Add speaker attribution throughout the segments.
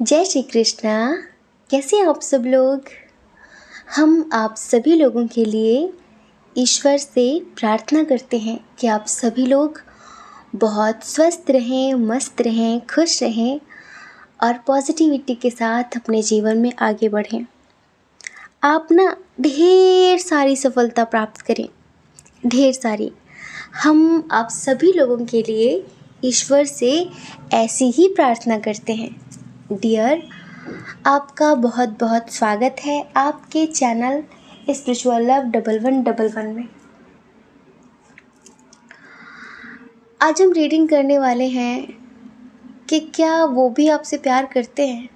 Speaker 1: जय श्री कृष्णा। कैसे हैं आप सब लोग। हम आप सभी लोगों के लिए ईश्वर से प्रार्थना करते हैं कि आप सभी लोग बहुत स्वस्थ रहें, मस्त रहें, खुश रहें और पॉजिटिविटी के साथ अपने जीवन में आगे बढ़ें। आप ना ढेर सारी सफलता प्राप्त करें, ढेर सारी। हम आप सभी लोगों के लिए ईश्वर से ऐसी ही प्रार्थना करते हैं। डियर, आपका बहुत बहुत स्वागत है आपके चैनल स्पिरिचुअल लव 1111 में। आज हम रीडिंग करने वाले हैं कि क्या वो भी आपसे प्यार करते हैं।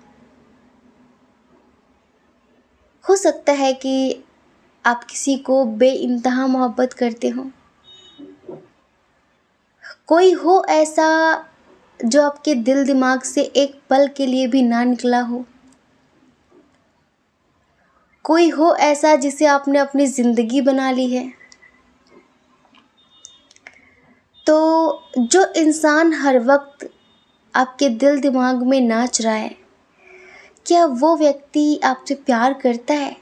Speaker 1: हो सकता है कि आप किसी को बेइंतहा मोहब्बत करते हो। कोई हो ऐसा जो आपके दिल दिमाग से एक पल के लिए भी ना निकला हो। कोई हो ऐसा जिसे आपने अपनी ज़िंदगी बना ली है। तो जो इंसान हर वक्त आपके दिल दिमाग में नाच रहा है, क्या वो व्यक्ति आपसे प्यार करता है,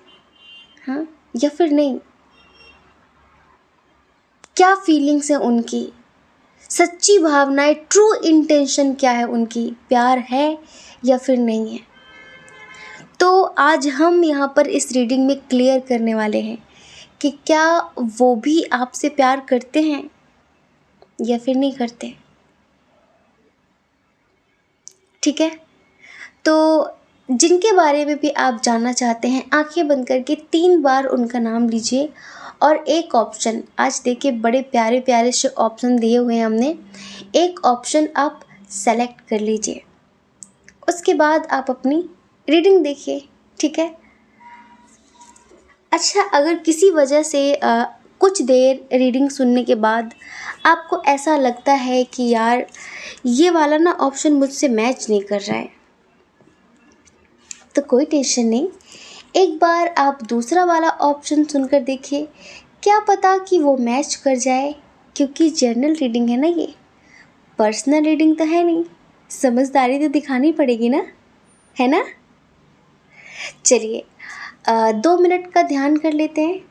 Speaker 1: हाँ या फिर नहीं। क्या फीलिंग्स हैं उनकी, सच्ची भावनाएं, ट्रू इंटेंशन क्या है उनकी, प्यार है या फिर नहीं है। तो आज हम यहाँ पर इस रीडिंग में क्लियर करने वाले हैं कि क्या वो भी आपसे प्यार करते हैं या फिर नहीं करते। ठीक है, तो जिनके बारे में भी आप जानना चाहते हैं, आंखें बंद करके 3 बार उनका नाम लीजिए और एक ऑप्शन, आज देखिए बड़े प्यारे प्यारे से ऑप्शन दिए हुए हैं हमने, एक ऑप्शन आप सेलेक्ट कर लीजिए। उसके बाद आप अपनी रीडिंग देखिए। ठीक है। अच्छा, अगर किसी वजह से कुछ देर रीडिंग सुनने के बाद आपको ऐसा लगता है कि यार ये वाला ना ऑप्शन मुझसे मैच नहीं कर रहा है, तो कोई टेंशन नहीं, एक बार आप दूसरा वाला ऑप्शन सुनकर देखिए, क्या पता कि वो मैच कर जाए। क्योंकि जर्नल रीडिंग है ना, ये पर्सनल रीडिंग तो है नहीं, समझदारी तो दिखानी पड़ेगी ना, है ना। चलिए 2 मिनट का ध्यान कर लेते हैं।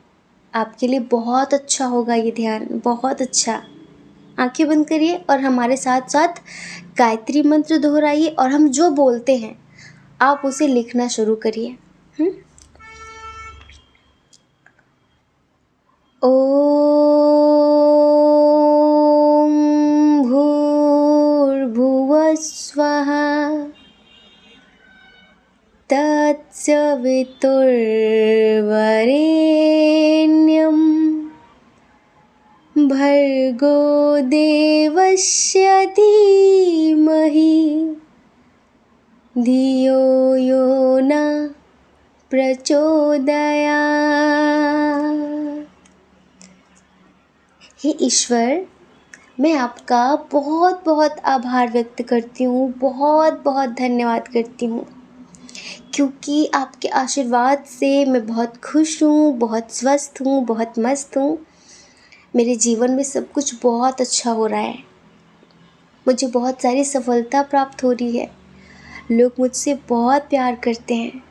Speaker 1: आपके लिए बहुत अच्छा होगा ये ध्यान, बहुत अच्छा। आंखें बंद करिए और हमारे साथ साथ गायत्री मंत्र दोहराइए और हम जो बोलते हैं आप उसे लिखना शुरू करिए। ओम भूर्भुवः स्वः तत्सवितुर्वरेण्यं भर्गो देवस्य धीमहि धियो यो न प्रचोदयात्। हे ईश्वर, मैं आपका बहुत बहुत आभार व्यक्त करती हूँ, बहुत बहुत धन्यवाद करती हूँ, क्योंकि आपके आशीर्वाद से मैं बहुत खुश हूँ, बहुत स्वस्थ हूँ, बहुत मस्त हूँ। मेरे जीवन में सब कुछ बहुत अच्छा हो रहा है, मुझे बहुत सारी सफलता प्राप्त हो रही है, लोग मुझसे बहुत प्यार करते हैं,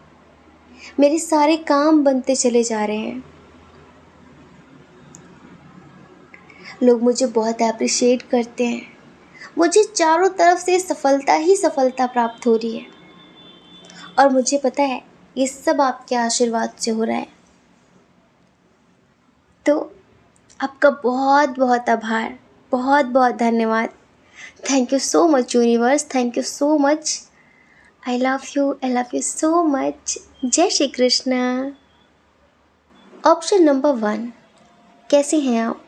Speaker 1: मेरे सारे काम बनते चले जा रहे हैं, लोग मुझे बहुत अप्रिशिएट करते हैं, मुझे चारों तरफ से सफलता ही सफलता प्राप्त हो रही है और मुझे पता है ये सब आपके आशीर्वाद से हो रहा है। तो आपका बहुत बहुत आभार, बहुत बहुत धन्यवाद। Thank you so much universe, thank you so much. I love you so much. जय श्री कृष्णा। ऑप्शन नंबर 1, कैसे हैं आप।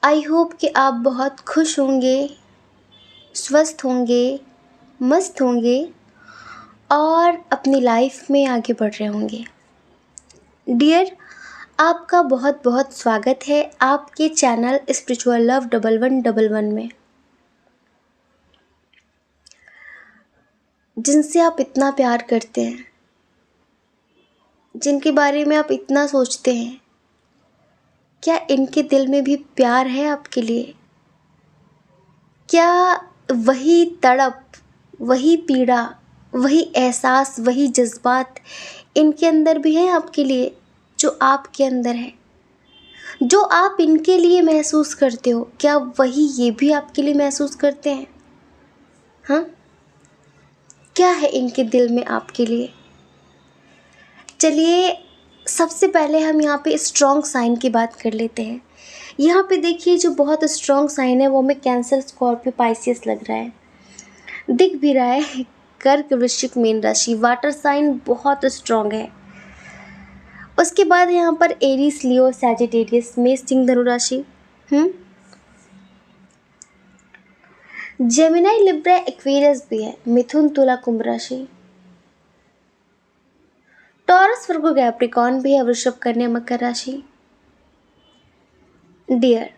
Speaker 1: आई होप कि आप बहुत खुश होंगे, स्वस्थ होंगे, मस्त होंगे और अपनी लाइफ में आगे बढ़ रहे होंगे। डियर, आपका बहुत बहुत स्वागत है आपके चैनल स्पिरिचुअल लव 1111 में, जिनसे आप इतना प्यार करते हैं, जिनके बारे में आप इतना सोचते हैं। क्या इनके दिल में भी प्यार है आपके लिए। क्या वही तड़प, वही पीड़ा, वही एहसास, वही जज़्बात इनके अंदर भी हैं आपके लिए, जो आपके अंदर है। जो आप इनके लिए महसूस करते हो, क्या वही ये भी आपके लिए महसूस करते हैं? हाँ? क्या है इनके दिल में आपके लिए? चलिए, सबसे पहले हम यहाँ पे स्ट्रॉन्ग साइन की बात कर लेते हैं। यहाँ पे देखिए, जो बहुत स्ट्रॉन्ग साइन है वो हमें कैंसर, स्कॉर्पियो, पाइसियस लग रहा है, दिख भी रहा है। कर्क, वृश्चिक, मीन राशि, वाटर साइन बहुत स्ट्रॉन्ग है। उसके बाद यहाँ पर एरीज, लियो, सैजिटेरियस, मेष, सिंह, धनु राशि, जेमिनाई, लिब्रा, एक्वेरियस भी है, मिथुन, तुला, कुंभ राशि, टॉरस, वर्गो, कैप्रिकॉर्न भी है, वृषभ, कन्या, मकर राशि। डियर,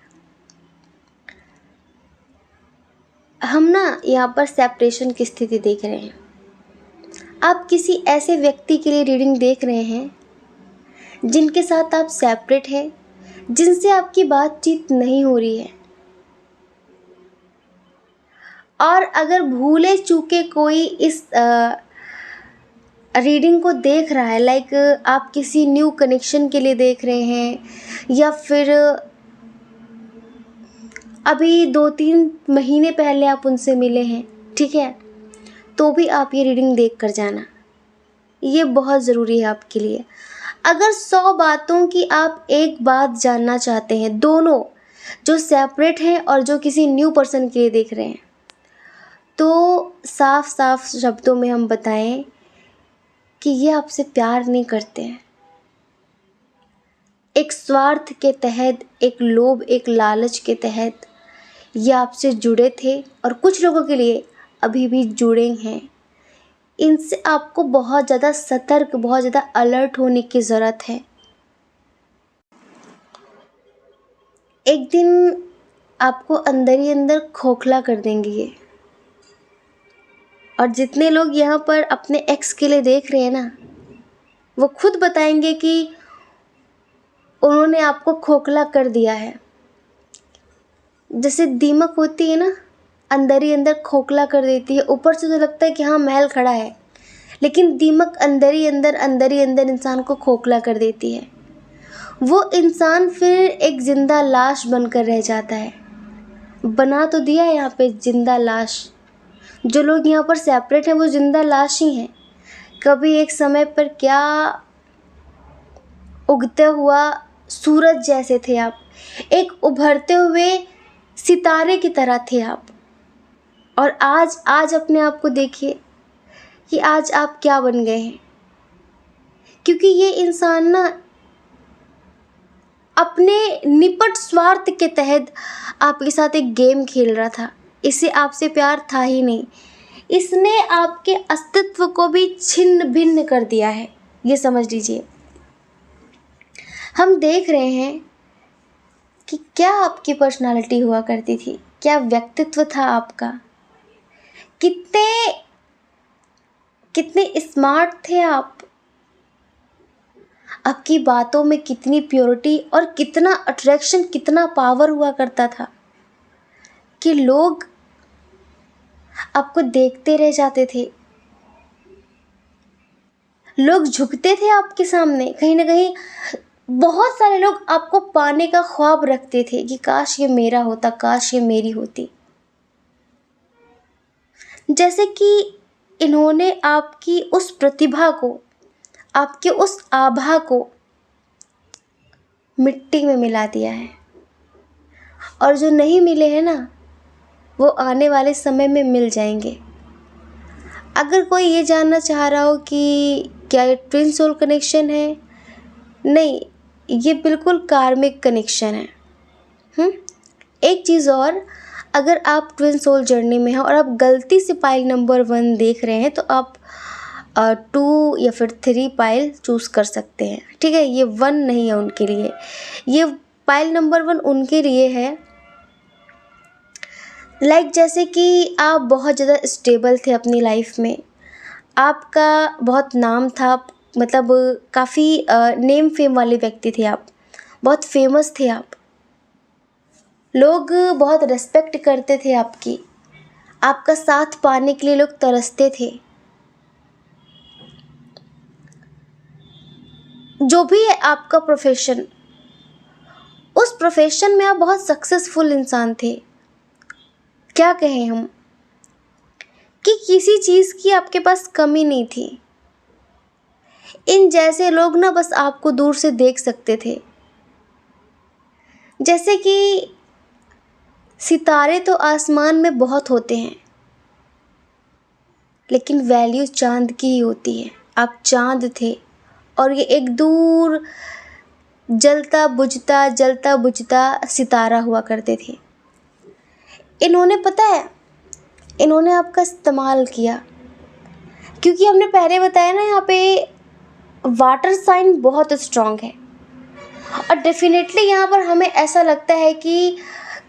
Speaker 1: हम ना यहाँ पर सेपरेशन की स्थिति देख रहे हैं। आप किसी ऐसे व्यक्ति के लिए रीडिंग देख रहे हैं जिनके साथ आप सेपरेट हैं, जिनसे आपकी बातचीत नहीं हो रही है। और अगर भूले चूके कोई इस रीडिंग को देख रहा है, लाइक आप किसी न्यू कनेक्शन के लिए देख रहे हैं, या फिर अभी 2-3 महीने पहले आप उनसे मिले हैं, ठीक है, तो भी आप ये रीडिंग देख कर जाना, ये बहुत ज़रूरी है आपके लिए। अगर 100 बातों की आप एक बात जानना चाहते हैं, दोनों जो सेपरेट हैं और जो किसी न्यू पर्सन के लिए देख रहे हैं, तो साफ साफ शब्दों में हम बताएं कि ये आपसे प्यार नहीं करते हैं। एक स्वार्थ के तहत, एक लोभ, एक लालच के तहत ये आपसे जुड़े थे, और कुछ लोगों के लिए अभी भी जुड़े हैं। इनसे आपको बहुत ज़्यादा सतर्क, बहुत ज़्यादा अलर्ट होने की ज़रूरत है। एक दिन आपको अंदर ही अंदर खोखला कर देंगे ये। और जितने लोग यहाँ पर अपने एक्स के लिए देख रहे हैं ना, वो खुद बताएंगे कि उन्होंने आपको खोखला कर दिया है। जैसे दीमक होती है ना, अंदर ही अंदर खोखला कर देती है। ऊपर से तो लगता है कि हाँ महल खड़ा है, लेकिन दीमक अंदर ही अंदर इंसान को खोखला कर देती है। वो इंसान फिर एक जिंदा लाश बनकर रह जाता है। बना तो दिया है यहाँ पे जिंदा लाश। जो लोग यहाँ पर सेपरेट हैं वो जिंदा लाश ही हैं। कभी एक समय पर क्या उगता हुआ सूरज जैसे थे आप, एक उभरते हुए सितारे की तरह थे आप। और आज अपने आप को देखिए कि आज आप क्या बन गए हैं। क्योंकि ये इंसान ना अपने निपट स्वार्थ के तहत आपके साथ एक गेम खेल रहा था। इसे आपसे प्यार था ही नहीं। इसने आपके अस्तित्व को भी छिन्न भिन्न कर दिया है, ये समझ लीजिए। हम देख रहे हैं कि क्या आपकी पर्सनालिटी हुआ करती थी, क्या व्यक्तित्व था आपका, कितने कितने स्मार्ट थे आप, आपकी बातों में कितनी प्योरिटी और कितना अट्रैक्शन, कितना पावर हुआ करता था कि लोग आपको देखते रह जाते थे। लोग झुकते थे आपके सामने। कहीं ना कहीं बहुत सारे लोग आपको पाने का ख्वाब रखते थे कि काश ये मेरा होता, काश ये मेरी होती। जैसे कि इन्होंने आपकी उस प्रतिभा को, आपके उस आभा को मिट्टी में मिला दिया है। और जो नहीं मिले हैं ना, वो आने वाले समय में मिल जाएंगे। अगर कोई ये जानना चाह रहा हो कि क्या ये ट्विन सोल कनेक्शन है, नहीं, ये बिल्कुल कार्मिक कनेक्शन है। एक चीज़ और, अगर आप ट्विन सोल जर्नी में हैं और आप गलती से पाइल नंबर 1 देख रहे हैं, तो आप 2 या फिर 3 पाइल चूज़ कर सकते हैं, ठीक है। ये 1 नहीं है उनके लिए। ये पाइल नंबर 1 उनके लिए है, लाइक जैसे कि आप बहुत ज़्यादा स्टेबल थे अपनी लाइफ में, आपका बहुत नाम था, मतलब काफ़ी नेम फेम वाले व्यक्ति थे आप, बहुत फेमस थे आप, लोग बहुत रेस्पेक्ट करते थे आपकी, आपका साथ पाने के लिए लोग तरसते थे। जो भी है आपका प्रोफेशन, उस प्रोफेशन में आप बहुत सक्सेसफुल इंसान थे। क्या कहें हम कि किसी चीज़ की आपके पास कमी नहीं थी। इन जैसे लोग ना बस आपको दूर से देख सकते थे। जैसे कि सितारे तो आसमान में बहुत होते हैं, लेकिन वैल्यू चांद की ही होती है। आप चांद थे और ये एक दूर जलता बुझता सितारा हुआ करते थे। इन्होंने पता है, इन्होंने आपका इस्तेमाल किया, क्योंकि हमने पहले बताया ना यहाँ पे वाटर साइन बहुत स्ट्रांग है। और डेफिनेटली यहाँ पर हमें ऐसा लगता है कि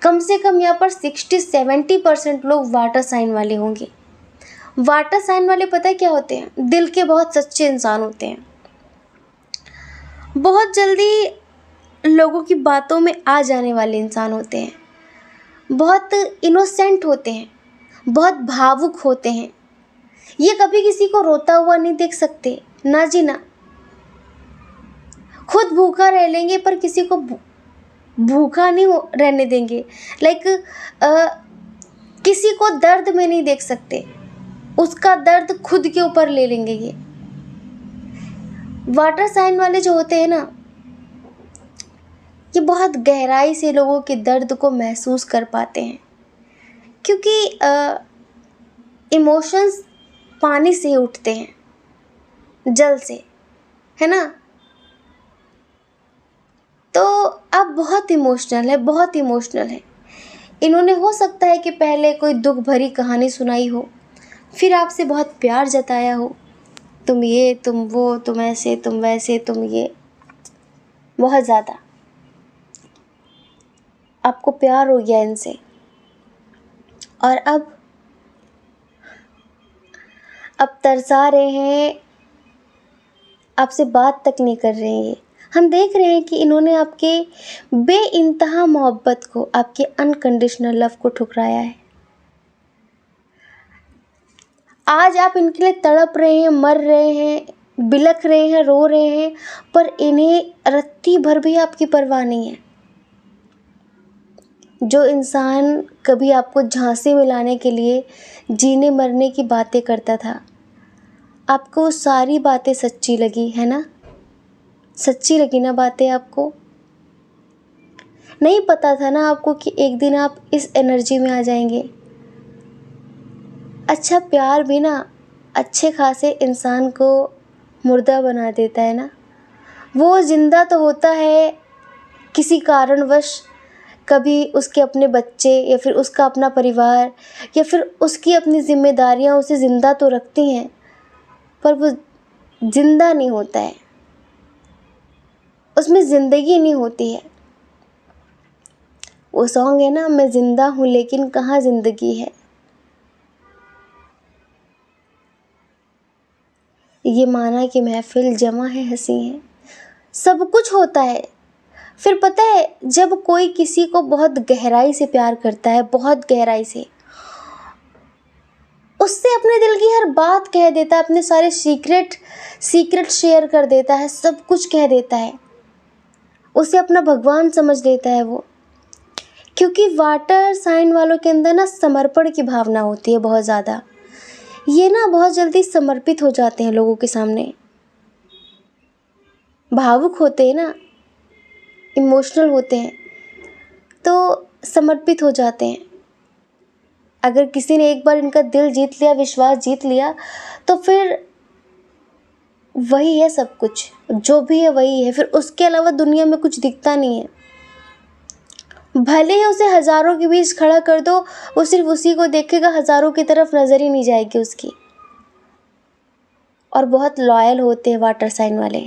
Speaker 1: कम से कम यहाँ पर 60-70% लोग वाटर साइन वाले होंगे। वाटर साइन वाले पता है क्या होते हैं? दिल के बहुत सच्चे इंसान होते हैं। बहुत जल्दी लोगों की बातों में आ जाने वाले इंसान होते हैं। बहुत इनोसेंट होते हैं, बहुत भावुक होते हैं। ये कभी किसी को रोता हुआ नहीं देख सकते, ना जी ना। खुद भूखा रह लेंगे पर किसी को भूखा नहीं रहने देंगे। लाइक किसी को दर्द में नहीं देख सकते, उसका दर्द खुद के ऊपर ले लेंगे। ये वाटर साइन वाले जो होते हैं ना, ये बहुत गहराई से लोगों के दर्द को महसूस कर पाते हैं, क्योंकि इमोशंस पानी से ही उठते हैं, जल से, है ना। तो आप बहुत इमोशनल है, बहुत इमोशनल है। इन्होंने हो सकता है कि पहले कोई दुख भरी कहानी सुनाई हो, फिर आपसे बहुत प्यार जताया हो, तुम ये, तुम वो, तुम ऐसे, तुम वैसे, तुम ये, बहुत ज़्यादा आपको प्यार हो गया इनसे। और अब तरसा रहे हैं, आपसे बात तक नहीं कर रहे हैं। ये हम देख रहे हैं कि इन्होंने आपके बेइंतहा मोहब्बत को, आपके अनकंडीशनल लव को ठुकराया है। आज आप इनके लिए तड़प रहे हैं, मर रहे हैं, बिलख रहे हैं, रो रहे हैं, पर इन्हें रत्ती भर भी आपकी परवाह नहीं है। जो इंसान कभी आपको झांसे में लाने के लिए जीने मरने की बातें करता था, आपको वो सारी बातें सच्ची लगी, है ना? सच्ची लगी ना बातें आपको? नहीं पता था ना आपको कि एक दिन आप इस एनर्जी में आ जाएंगे। अच्छा प्यार भी ना अच्छे खासे इंसान को मुर्दा बना देता है ना। वो ज़िंदा तो होता है किसी कारणवश, कभी उसके अपने बच्चे या फिर उसका अपना परिवार या फिर उसकी अपनी जिम्मेदारियां उसे ज़िंदा तो रखती हैं, पर वो ज़िंदा नहीं होता है, उसमें ज़िंदगी नहीं होती है। वो सॉन्ग है ना, मैं ज़िंदा हूँ लेकिन कहाँ ज़िंदगी है। ये माना कि महफिल जमा है, हंसी है, सब कुछ होता है। फिर पता है, जब कोई किसी को बहुत गहराई से प्यार करता है, बहुत गहराई से, उससे अपने दिल की हर बात कह देता है, अपने सारे सीक्रेट शेयर कर देता है, सब कुछ कह देता है, उसे अपना भगवान समझ लेता है वो। क्योंकि वाटर साइन वालों के अंदर ना समर्पण की भावना होती है बहुत ज़्यादा। ये ना बहुत जल्दी समर्पित हो जाते हैं लोगों के सामने, भावुक होते हैं ना, इमोशनल होते हैं, तो समर्पित हो जाते हैं। अगर किसी ने एक बार इनका दिल जीत लिया, विश्वास जीत लिया, तो फिर वही है सब कुछ, जो भी है वही है। फिर उसके अलावा दुनिया में कुछ दिखता नहीं है। भले ही उसे हज़ारों के बीच खड़ा कर दो, वो सिर्फ उसी को देखेगा, हज़ारों की तरफ नज़र ही नहीं जाएगी उसकी। और बहुत लॉयल होते हैं वाटर साइन वाले।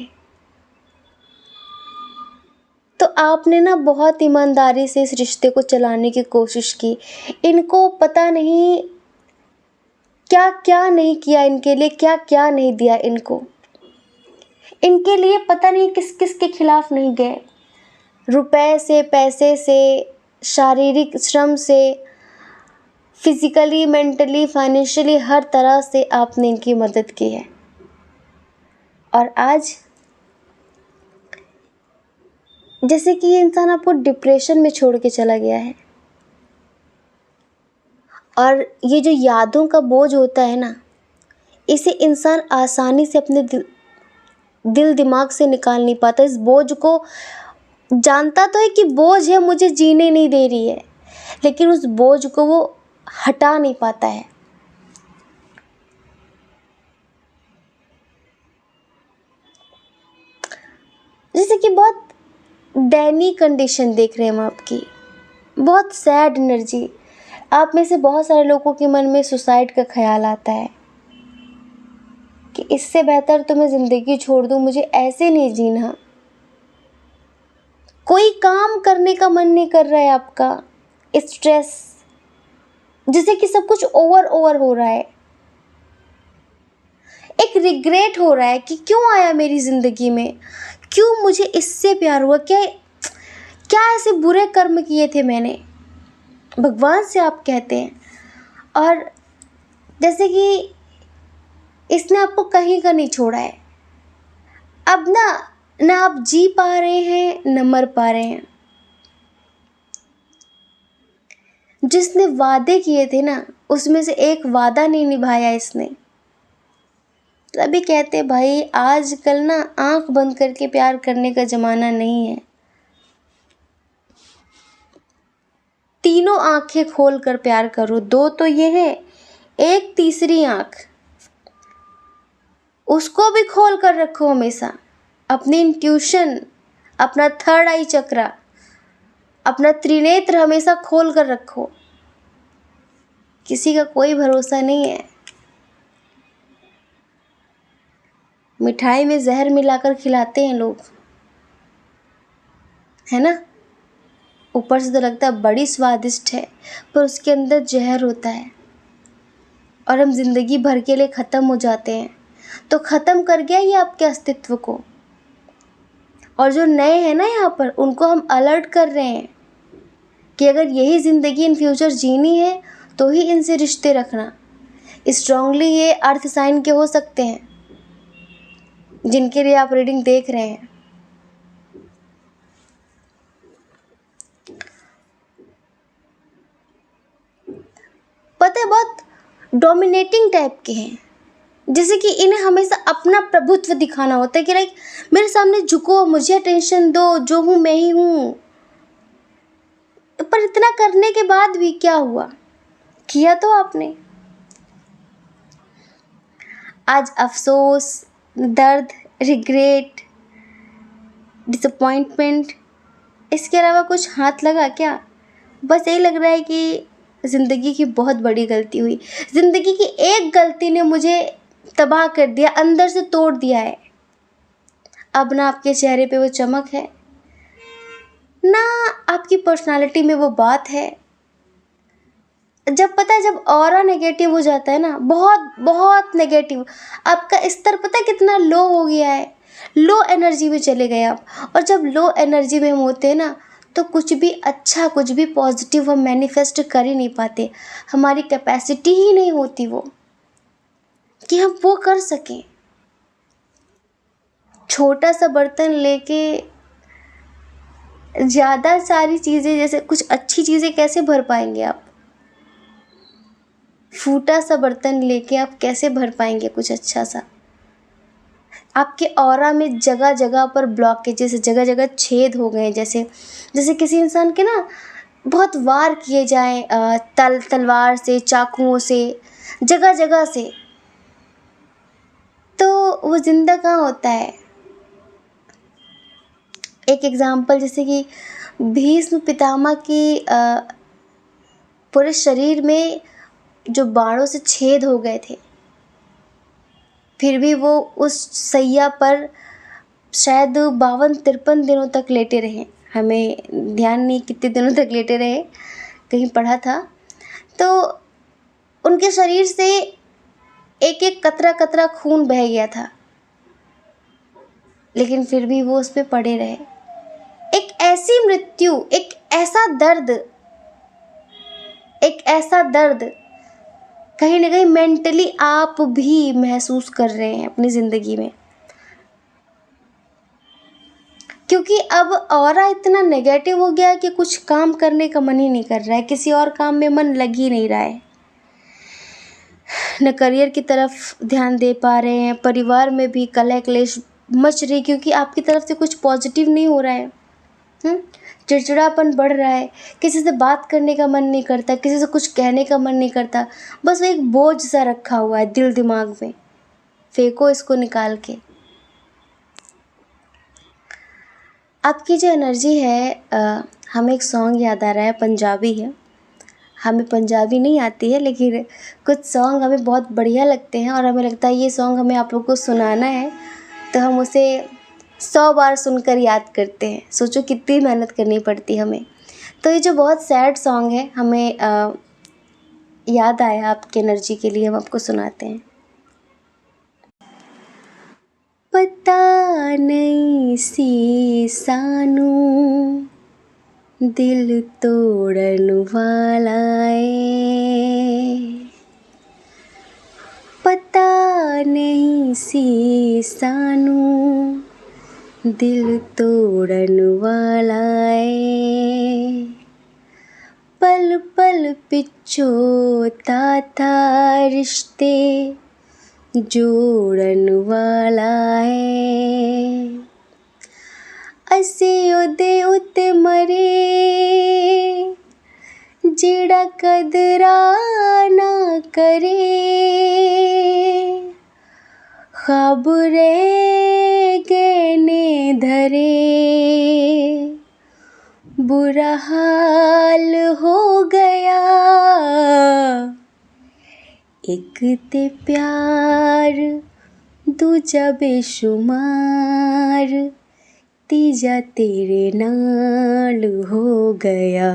Speaker 1: तो आपने ना बहुत ईमानदारी से इस रिश्ते को चलाने की कोशिश की। इनको पता नहीं क्या क्या नहीं किया इनके लिए, क्या क्या नहीं दिया इनको। इनके लिए पता नहीं किस किस के खिलाफ नहीं गए। रुपए से, पैसे से, शारीरिक श्रम से, फिजिकली, मेंटली, फाइनेंशियली हर तरह से आपने इनकी मदद की है। और आज जैसे कि ये इंसान आपको डिप्रेशन में छोड़ के चला गया है, और ये जो यादों का बोझ होता है ना, इसे इंसान आसानी से अपने दिल दिमाग से निकाल नहीं पाता। इस बोझ को जानता तो है कि बोझ है, मुझे जीने नहीं दे रही है, लेकिन उस बोझ को वो हटा नहीं पाता है। जैसे कि बहुत दयनीय कंडीशन देख रहे हैं हम आपकी, बहुत सैड एनर्जी। आप में से बहुत सारे लोगों के मन में सुसाइड का ख्याल आता है कि इससे बेहतर तो मैं ज़िंदगी छोड़ दूँ, मुझे ऐसे नहीं जीना। कोई काम करने का मन नहीं कर रहा है आपका, स्ट्रेस, जैसे कि सब कुछ ओवर ओवर हो रहा है। एक रिग्रेट हो रहा है कि क्यों आया मेरी ज़िंदगी में, क्यों मुझे इससे प्यार हुआ, क्या क्या ऐसे बुरे कर्म किए थे मैंने, भगवान से आप कहते हैं। और जैसे कि इसने आपको कहीं का नहीं छोड़ा है। अब ना आप जी पा रहे हैं, न मर पा रहे हैं। जिसने वादे किए थे ना, उसमें से एक वादा नहीं निभाया इसने। तभी कहते भाई आजकल ना आंख बंद करके प्यार करने का ज़माना नहीं है, तीनों आंखें खोल कर प्यार करो। दो तो ये है, एक तीसरी आंख, उसको भी खोल कर रखो हमेशा। अपनी इंट्यूशन, अपना थर्ड आई चक्रा, अपना त्रिनेत्र हमेशा खोल कर रखो। किसी का कोई भरोसा नहीं है। मिठाई में जहर मिलाकर खिलाते हैं लोग, है ना। ऊपर से तो लगता है बड़ी स्वादिष्ट है, पर उसके अंदर जहर होता है, और हम जिंदगी भर के लिए ख़त्म हो जाते हैं। तो ख़त्म कर गया ये आपके अस्तित्व को। और जो नए हैं ना यहाँ पर, उनको हम अलर्ट कर रहे हैं कि अगर यही ज़िंदगी इन फ्यूचर जीनी है तो ही इनसे रिश्ते रखना। स्ट्रांगली ये अर्थ साइन के हो सकते हैं जिनके लिए आप रीडिंग देख रहे हैं। पता है बहुत डोमिनेटिंग टाइप के हैं, जैसे कि इन्हें हमेशा अपना प्रभुत्व दिखाना होता है कि लाइक मेरे सामने झुको, मुझे अटेंशन दो, जो हूँ मैं ही हूँ। पर इतना करने के बाद भी क्या हुआ, किया तो आपने। आज अफसोस, दर्द, रिग्रेट, डिसअपॉइंटमेंट, इसके अलावा कुछ हाथ लगा क्या? बस यही लग रहा है कि ज़िंदगी की बहुत बड़ी गलती हुई। ज़िंदगी की एक गलती ने मुझे तबाह कर दिया, अंदर से तोड़ दिया है। अब ना आपके चेहरे पे वो चमक है, ना आपकी पर्सनालिटी में वो बात है। जब पता है, जब ऑरा नेगेटिव हो जाता है ना, बहुत बहुत नेगेटिव, आपका स्तर पता है कितना लो हो गया है, लो एनर्जी में चले गए आप। और जब लो एनर्जी में हम होते हैं ना, तो कुछ भी अच्छा, कुछ भी पॉजिटिव हम मैनिफेस्ट कर ही नहीं पाते। हमारी कैपेसिटी ही नहीं होती वो कि हम वो कर सकें। छोटा सा बर्तन लेके ज़्यादा सारी चीज़ें, जैसे कुछ अच्छी चीज़ें कैसे भर पाएंगे आप? फूटा सा बर्तन लेके आप कैसे भर पाएंगे कुछ अच्छा सा? आपके ऑरा में जगह जगह पर ब्लॉकेजेस, जगह जगह छेद हो गए, जैसे जैसे किसी इंसान के ना बहुत वार किए जाएं तलवार से, चाकुओं से, जगह जगह से, तो वो जिंदा कहाँ होता है। एक एग्जाम्पल, जैसे कि भीष्म पितामह की पूरे शरीर में जो बाणों से छेद हो गए थे, फिर भी वो उस सैया पर शायद 52-53 दिनों तक लेटे रहे। हमें ध्यान नहीं कितने दिनों तक लेटे रहे, कहीं पढ़ा था। तो उनके शरीर से एक एक कतरा कतरा खून बह गया था, लेकिन फिर भी वो उस पे पड़े रहे। एक ऐसी मृत्यु, एक ऐसा दर्द एक ऐसा दर्द कहीं ना कहीं मेंटली आप भी महसूस कर रहे हैं अपनी ज़िंदगी में, क्योंकि अब ऑरा इतना नेगेटिव हो गया है कि कुछ काम करने का मन ही नहीं कर रहा है, किसी और काम में मन लग ही नहीं रहा है, न करियर की तरफ ध्यान दे पा रहे हैं, परिवार में भी कलह क्लेश मच रही क्योंकि आपकी तरफ से कुछ पॉजिटिव नहीं हो रहा है। चिड़चिड़ापन बढ़ रहा है, किसी से बात करने का मन नहीं करता, किसी से कुछ कहने का मन नहीं करता, बस वो एक बोझ सा रखा हुआ है दिल दिमाग में, फेंको इसको निकाल के। आपकी जो एनर्जी है, हमें एक सॉन्ग याद आ रहा है, पंजाबी है, हमें पंजाबी नहीं आती है लेकिन कुछ सॉन्ग हमें बहुत बढ़िया लगते हैं और हमें लगता है ये सॉन्ग हमें आप लोग को सुनाना है, तो हम उसे 100 बार सुनकर याद करते हैं। सोचो कितनी मेहनत करनी पड़ती है हमें। तो ये जो बहुत सैड सॉन्ग है, हमें याद आया आपकी एनर्जी के लिए, हम आपको सुनाते हैं। पता नहीं सी सानू दिल तोड़न वाला है, पता नहीं सी सानू दिल तोड़न वाला है, पल पल पिछो ताता रिश्ते जोड़न वाला है, असी ओदे उत्ते मरे जेड़ा कदरा ना करे, ख्वाब रह गए ने धरे, बुरा हाल हो गया, एक ते प्यार दूजा बेशुमार, तीजा तेरे नाल हो गया,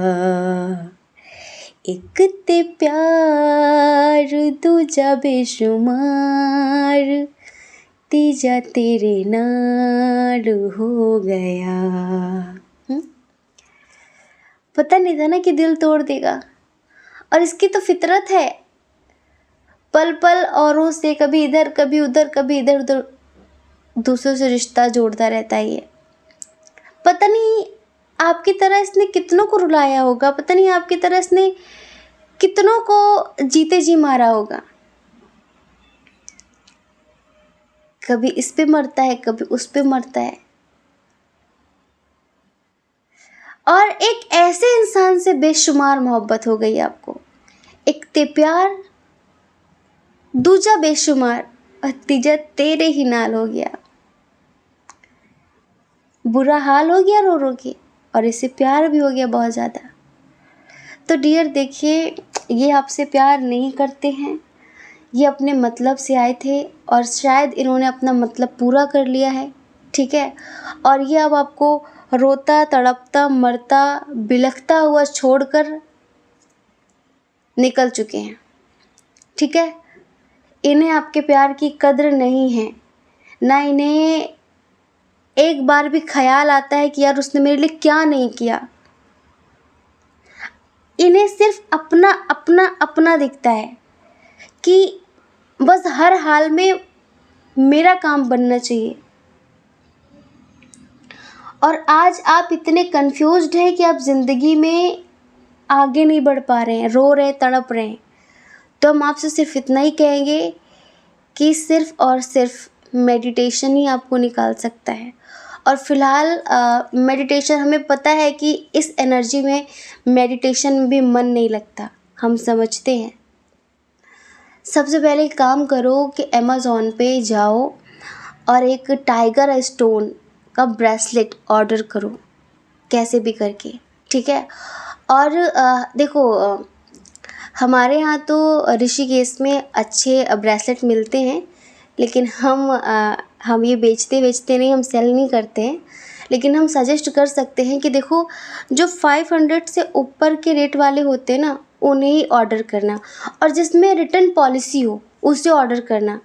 Speaker 1: एक ते प्यार दूजा बेशुमार, तीजा तेरे नाल हो गया। पता नहीं था ना कि दिल तोड़ देगा, और इसकी तो फितरत है, पल पल औरों से कभी इधर कभी उधर कभी इधर उधर दूसरों से रिश्ता जोड़ता रहता है ये। पता नहीं आपकी तरह इसने कितनों को रुलाया होगा, पता नहीं आपकी तरह इसने कितनों को जीते जी मारा होगा। कभी इस पे मरता है, कभी उस पे मरता है, और एक ऐसे इंसान से बेशुमार मोहब्बत हो गई आपको, एक ते प्यार दूजा बेशुमार और तीजा तेरे ही नाल हो गया, बुरा हाल हो गया रो रो के, और इससे प्यार भी हो गया बहुत ज़्यादा। तो डियर देखिए, ये आपसे प्यार नहीं करते हैं, ये अपने मतलब से आए थे और शायद इन्होंने अपना मतलब पूरा कर लिया है, ठीक है, और ये अब आपको रोता तड़पता मरता बिलखता हुआ छोड़कर निकल चुके हैं, ठीक है। इन्हें आपके प्यार की कद्र नहीं है, ना इन्हें एक बार भी ख्याल आता है कि यार उसने मेरे लिए क्या नहीं किया। इन्हें सिर्फ अपना अपना अपना दिखता है कि बस हर हाल में मेरा काम बनना चाहिए। और आज आप इतने कंफ्यूज्ड हैं कि आप ज़िंदगी में आगे नहीं बढ़ पा रहे हैं, रो रहे हैं, तड़प रहे हैं। तो हम आपसे सिर्फ इतना ही कहेंगे कि सिर्फ और सिर्फ मेडिटेशन ही आपको निकाल सकता है। और फ़िलहाल मेडिटेशन, हमें पता है कि इस एनर्जी में मेडिटेशन में भी मन नहीं लगता, हम समझते हैं। सबसे पहले एक काम करो कि अमेज़ॉन पे जाओ और एक टाइगर स्टोन का ब्रेसलेट ऑर्डर करो, कैसे भी करके, ठीक है। और देखो, हमारे यहाँ तो ऋषिकेश में अच्छे ब्रेसलेट मिलते हैं, लेकिन हम ये बेचते नहीं, हम सेल नहीं करते हैं। लेकिन हम सजेस्ट कर सकते हैं कि देखो, जो 500 से ऊपर के रेट वाले होते हैं ना, उन्हें ही ऑर्डर करना, और जिसमें रिटर्न पॉलिसी हो उसे ऑर्डर करना।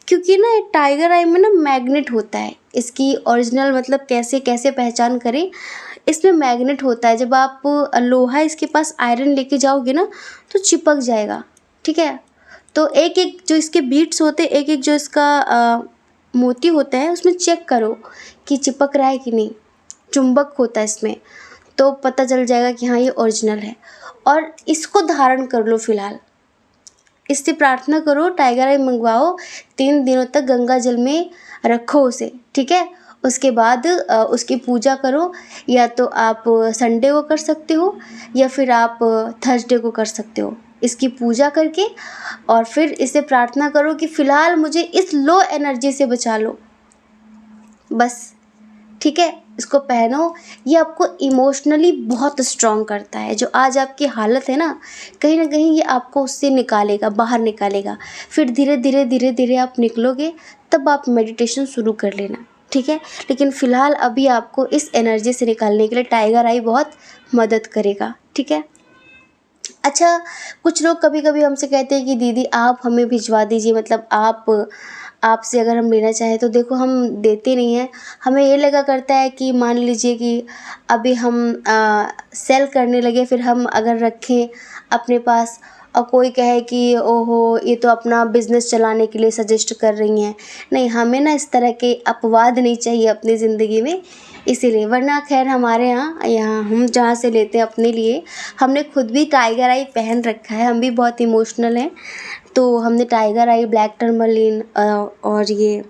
Speaker 1: क्योंकि ना टाइगर आई में ना मैग्नेट होता है, इसकी ओरिजिनल मतलब कैसे कैसे पहचान करें, इसमें मैग्नेट होता है, जब आप लोहा इसके पास आयरन लेके जाओगे ना तो चिपक जाएगा, ठीक है। तो एक एक जो इसके बीट्स होते हैं, एक एक जो इसका मोती होता है उसमें चेक करो कि चिपक रहा है कि नहीं। चुंबक होता है इसमें, तो पता चल जाएगा कि हाँ ये ओरिजिनल है। और इसको धारण कर लो फिलहाल, इससे प्रार्थना करो, टाइगर आई मंगवाओ, 3 दिनों तक गंगा जल में रखो उसे, ठीक है। उसके बाद उसकी पूजा करो, या तो आप संडे को कर सकते हो या फिर आप थर्सडे को कर सकते हो इसकी पूजा करके। और फिर इसे प्रार्थना करो कि फ़िलहाल मुझे इस लो एनर्जी से बचा लो, बस, ठीक है। इसको पहनो, ये आपको इमोशनली बहुत स्ट्रॉन्ग करता है। जो आज आपकी हालत है ना कहीं ये आपको उससे निकालेगा, बाहर निकालेगा। फिर धीरे धीरे धीरे धीरे आप निकलोगे, तब आप मेडिटेशन शुरू कर लेना, ठीक है। लेकिन फ़िलहाल अभी आपको इस एनर्जी से निकालने के लिए टाइगर आई बहुत मदद करेगा, ठीक है। अच्छा, कुछ लोग कभी कभी हमसे कहते हैं कि दीदी आप हमें भिजवा दीजिए, मतलब आपसे अगर हम लेना चाहें तो देखो हम देते नहीं हैं। हमें ये लगा करता है कि मान लीजिए कि अभी हम सेल करने लगे, फिर हम अगर रखें अपने पास और कोई कहे कि ओहो ये तो अपना बिज़नेस चलाने के लिए सजेस्ट कर रही हैं। नहीं, हमें ना इस तरह के अपवाद नहीं चाहिए अपनी ज़िंदगी में, इसीलिए। वरना खैर हमारे यहाँ हम जहाँ से लेते हैं अपने लिए, हमने खुद भी टाइगर आई पहन रखा है, हम भी बहुत इमोशनल हैं। तो हमने टाइगर आई, ब्लैक टर्मलिन और ये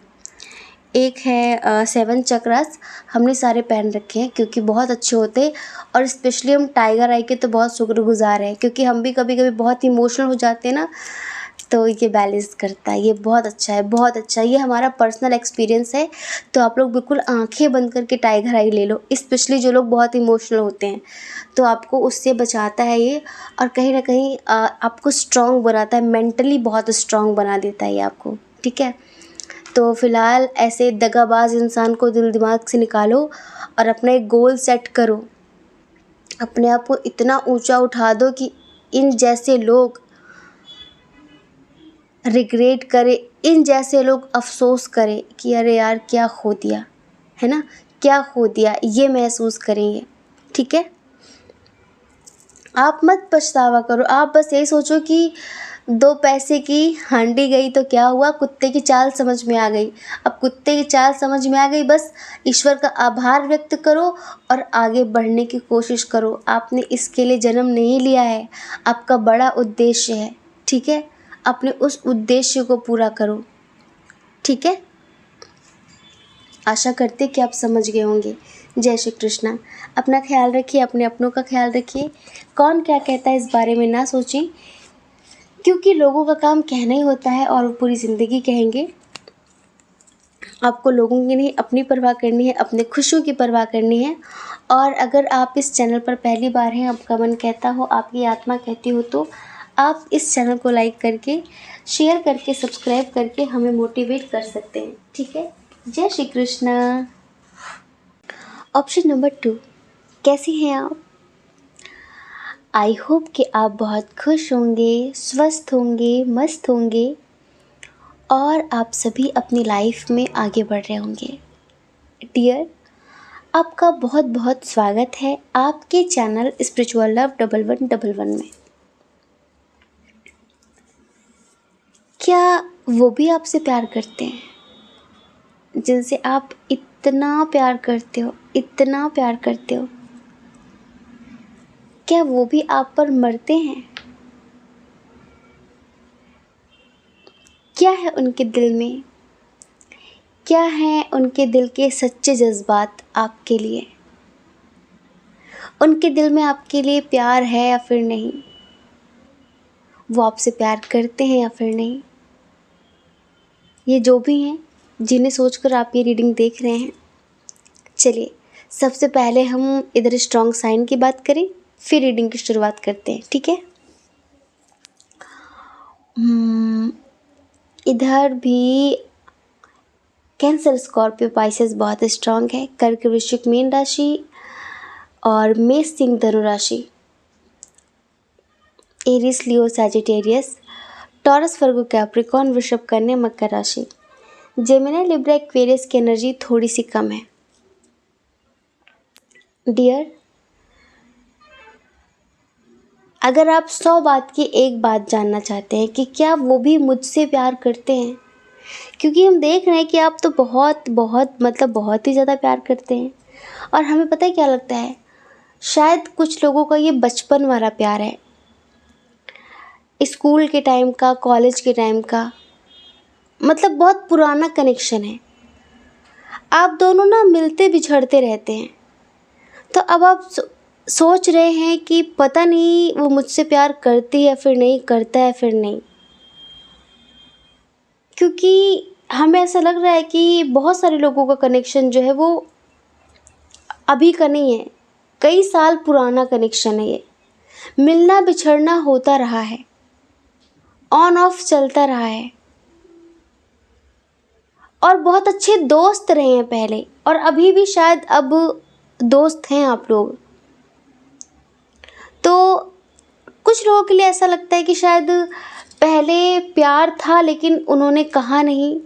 Speaker 1: एक है 7 चक्रास, हमने सारे पहन रखे हैं क्योंकि बहुत अच्छे होते हैं। और स्पेशली हम टाइगर आई के तो बहुत शुक्रगुजार हैं, क्योंकि हम भी कभी कभी बहुत इमोशनल हो जाते हैं ना, तो ये बैलेंस करता है। ये बहुत अच्छा है, बहुत अच्छा। ये हमारा पर्सनल एक्सपीरियंस है। तो आप लोग बिल्कुल आंखें बंद करके टाइगर आई ले लो, स्पेशली जो लोग बहुत इमोशनल होते हैं, तो आपको उससे बचाता है ये। और कहीं ना कहीं आपको स्ट्रॉन्ग बनाता है, मेंटली बहुत स्ट्रॉन्ग बना देता है ये आपको, ठीक है। तो फ़िलहाल ऐसे दगाबाज इंसान को दिल दिमाग से निकालो और अपना एक गोल सेट करो। अपने आप को इतना ऊंचा उठा दो कि इन जैसे लोग रिग्रेट करें, इन जैसे लोग अफसोस करें कि अरे यार क्या खो दिया, है ना, क्या खो दिया, ये महसूस करेंगे, ठीक है। आप मत पछतावा करो, आप बस यही सोचो कि 2 पैसे की हांडी गई तो क्या हुआ, कुत्ते की चाल समझ में आ गई। अब कुत्ते की चाल समझ में आ गई, बस ईश्वर का आभार व्यक्त करो और आगे बढ़ने की कोशिश करो। आपने इसके लिए जन्म नहीं लिया है, आपका बड़ा उद्देश्य है, ठीक है। अपने उस उद्देश्य को पूरा करो, ठीक है। आशा करते कि आप समझ गए होंगे। जय श्री कृष्णा। अपना ख्याल रखिए, अपने अपनों का ख्याल रखिए। कौन क्या कहता है इस बारे में ना सोचें, क्योंकि लोगों का काम कहना ही होता है और वो पूरी ज़िंदगी कहेंगे। आपको लोगों की नहीं, अपनी परवाह करनी है, अपने खुशियों की परवाह करनी है। और अगर आप इस चैनल पर पहली बार हैं, आपका मन कहता हो, आपकी आत्मा कहती हो, तो आप इस चैनल को लाइक करके, शेयर करके, सब्सक्राइब करके हमें मोटिवेट कर सकते हैं, ठीक है। जय श्री कृष्णा। ऑप्शन नंबर 2, कैसी हैं आप? आई होप कि आप बहुत खुश होंगे, स्वस्थ होंगे, मस्त होंगे और आप सभी अपनी लाइफ में आगे बढ़ रहे होंगे। डियर, आपका बहुत बहुत स्वागत है आपके चैनल स्पिरिचुअल लव 1111 में। क्या वो भी आपसे प्यार करते हैं जिनसे आप इतना प्यार करते हो, इतना प्यार करते हो? क्या वो भी आप पर मरते हैं? क्या है उनके दिल में, क्या है उनके दिल के सच्चे जज्बात आपके लिए? उनके दिल में आपके लिए प्यार है या फिर नहीं? वो आपसे प्यार करते हैं या फिर नहीं? ये जो भी हैं जिन्हें सोचकर आप ये रीडिंग देख रहे हैं, चलिए सबसे पहले हम इधर स्ट्रॉन्ग साइन की बात करें, फिर रीडिंग की शुरुआत करते हैं, ठीक है। इधर भी कैंसर, स्कॉर्पियो, पाइसेस बहुत स्ट्रॉन्ग है। कर्क, वृश्चिक, मीन राशि और मेष, सिंह, धनु राशि। एरिस, लियो, सैजिटेरियस, टॉरस, वर्गो, कैप्रिकॉर्न, वृषभ, कन्या, मकर राशि। जेमिनी, लिब्रा, एक्वेरियस की एनर्जी थोड़ी सी कम है। डियर, अगर आप 100 बात की एक बात जानना चाहते हैं कि क्या वो भी मुझसे प्यार करते हैं, क्योंकि हम देख रहे हैं कि आप तो बहुत बहुत मतलब बहुत ही ज़्यादा प्यार करते हैं। और हमें पता है क्या लगता है, शायद कुछ लोगों का ये बचपन वाला प्यार है, स्कूल के टाइम का, कॉलेज के टाइम का, मतलब बहुत पुराना कनेक्शन है। आप दोनों ना मिलते बिछड़ते रहते हैं। तो अब आप सोच रहे हैं कि पता नहीं वो मुझसे प्यार करती है फिर नहीं, करता है फिर नहीं, क्योंकि हमें ऐसा लग रहा है कि बहुत सारे लोगों का कनेक्शन जो है वो अभी का नहीं है, कई साल पुराना कनेक्शन है ये। मिलना बिछड़ना होता रहा है, ऑन ऑफ चलता रहा है, और बहुत अच्छे दोस्त रहे हैं पहले, और अभी भी शायद अब दोस्त हैं आप लोग। तो कुछ लोगों के लिए ऐसा लगता है कि शायद पहले प्यार था लेकिन उन्होंने कहा नहीं,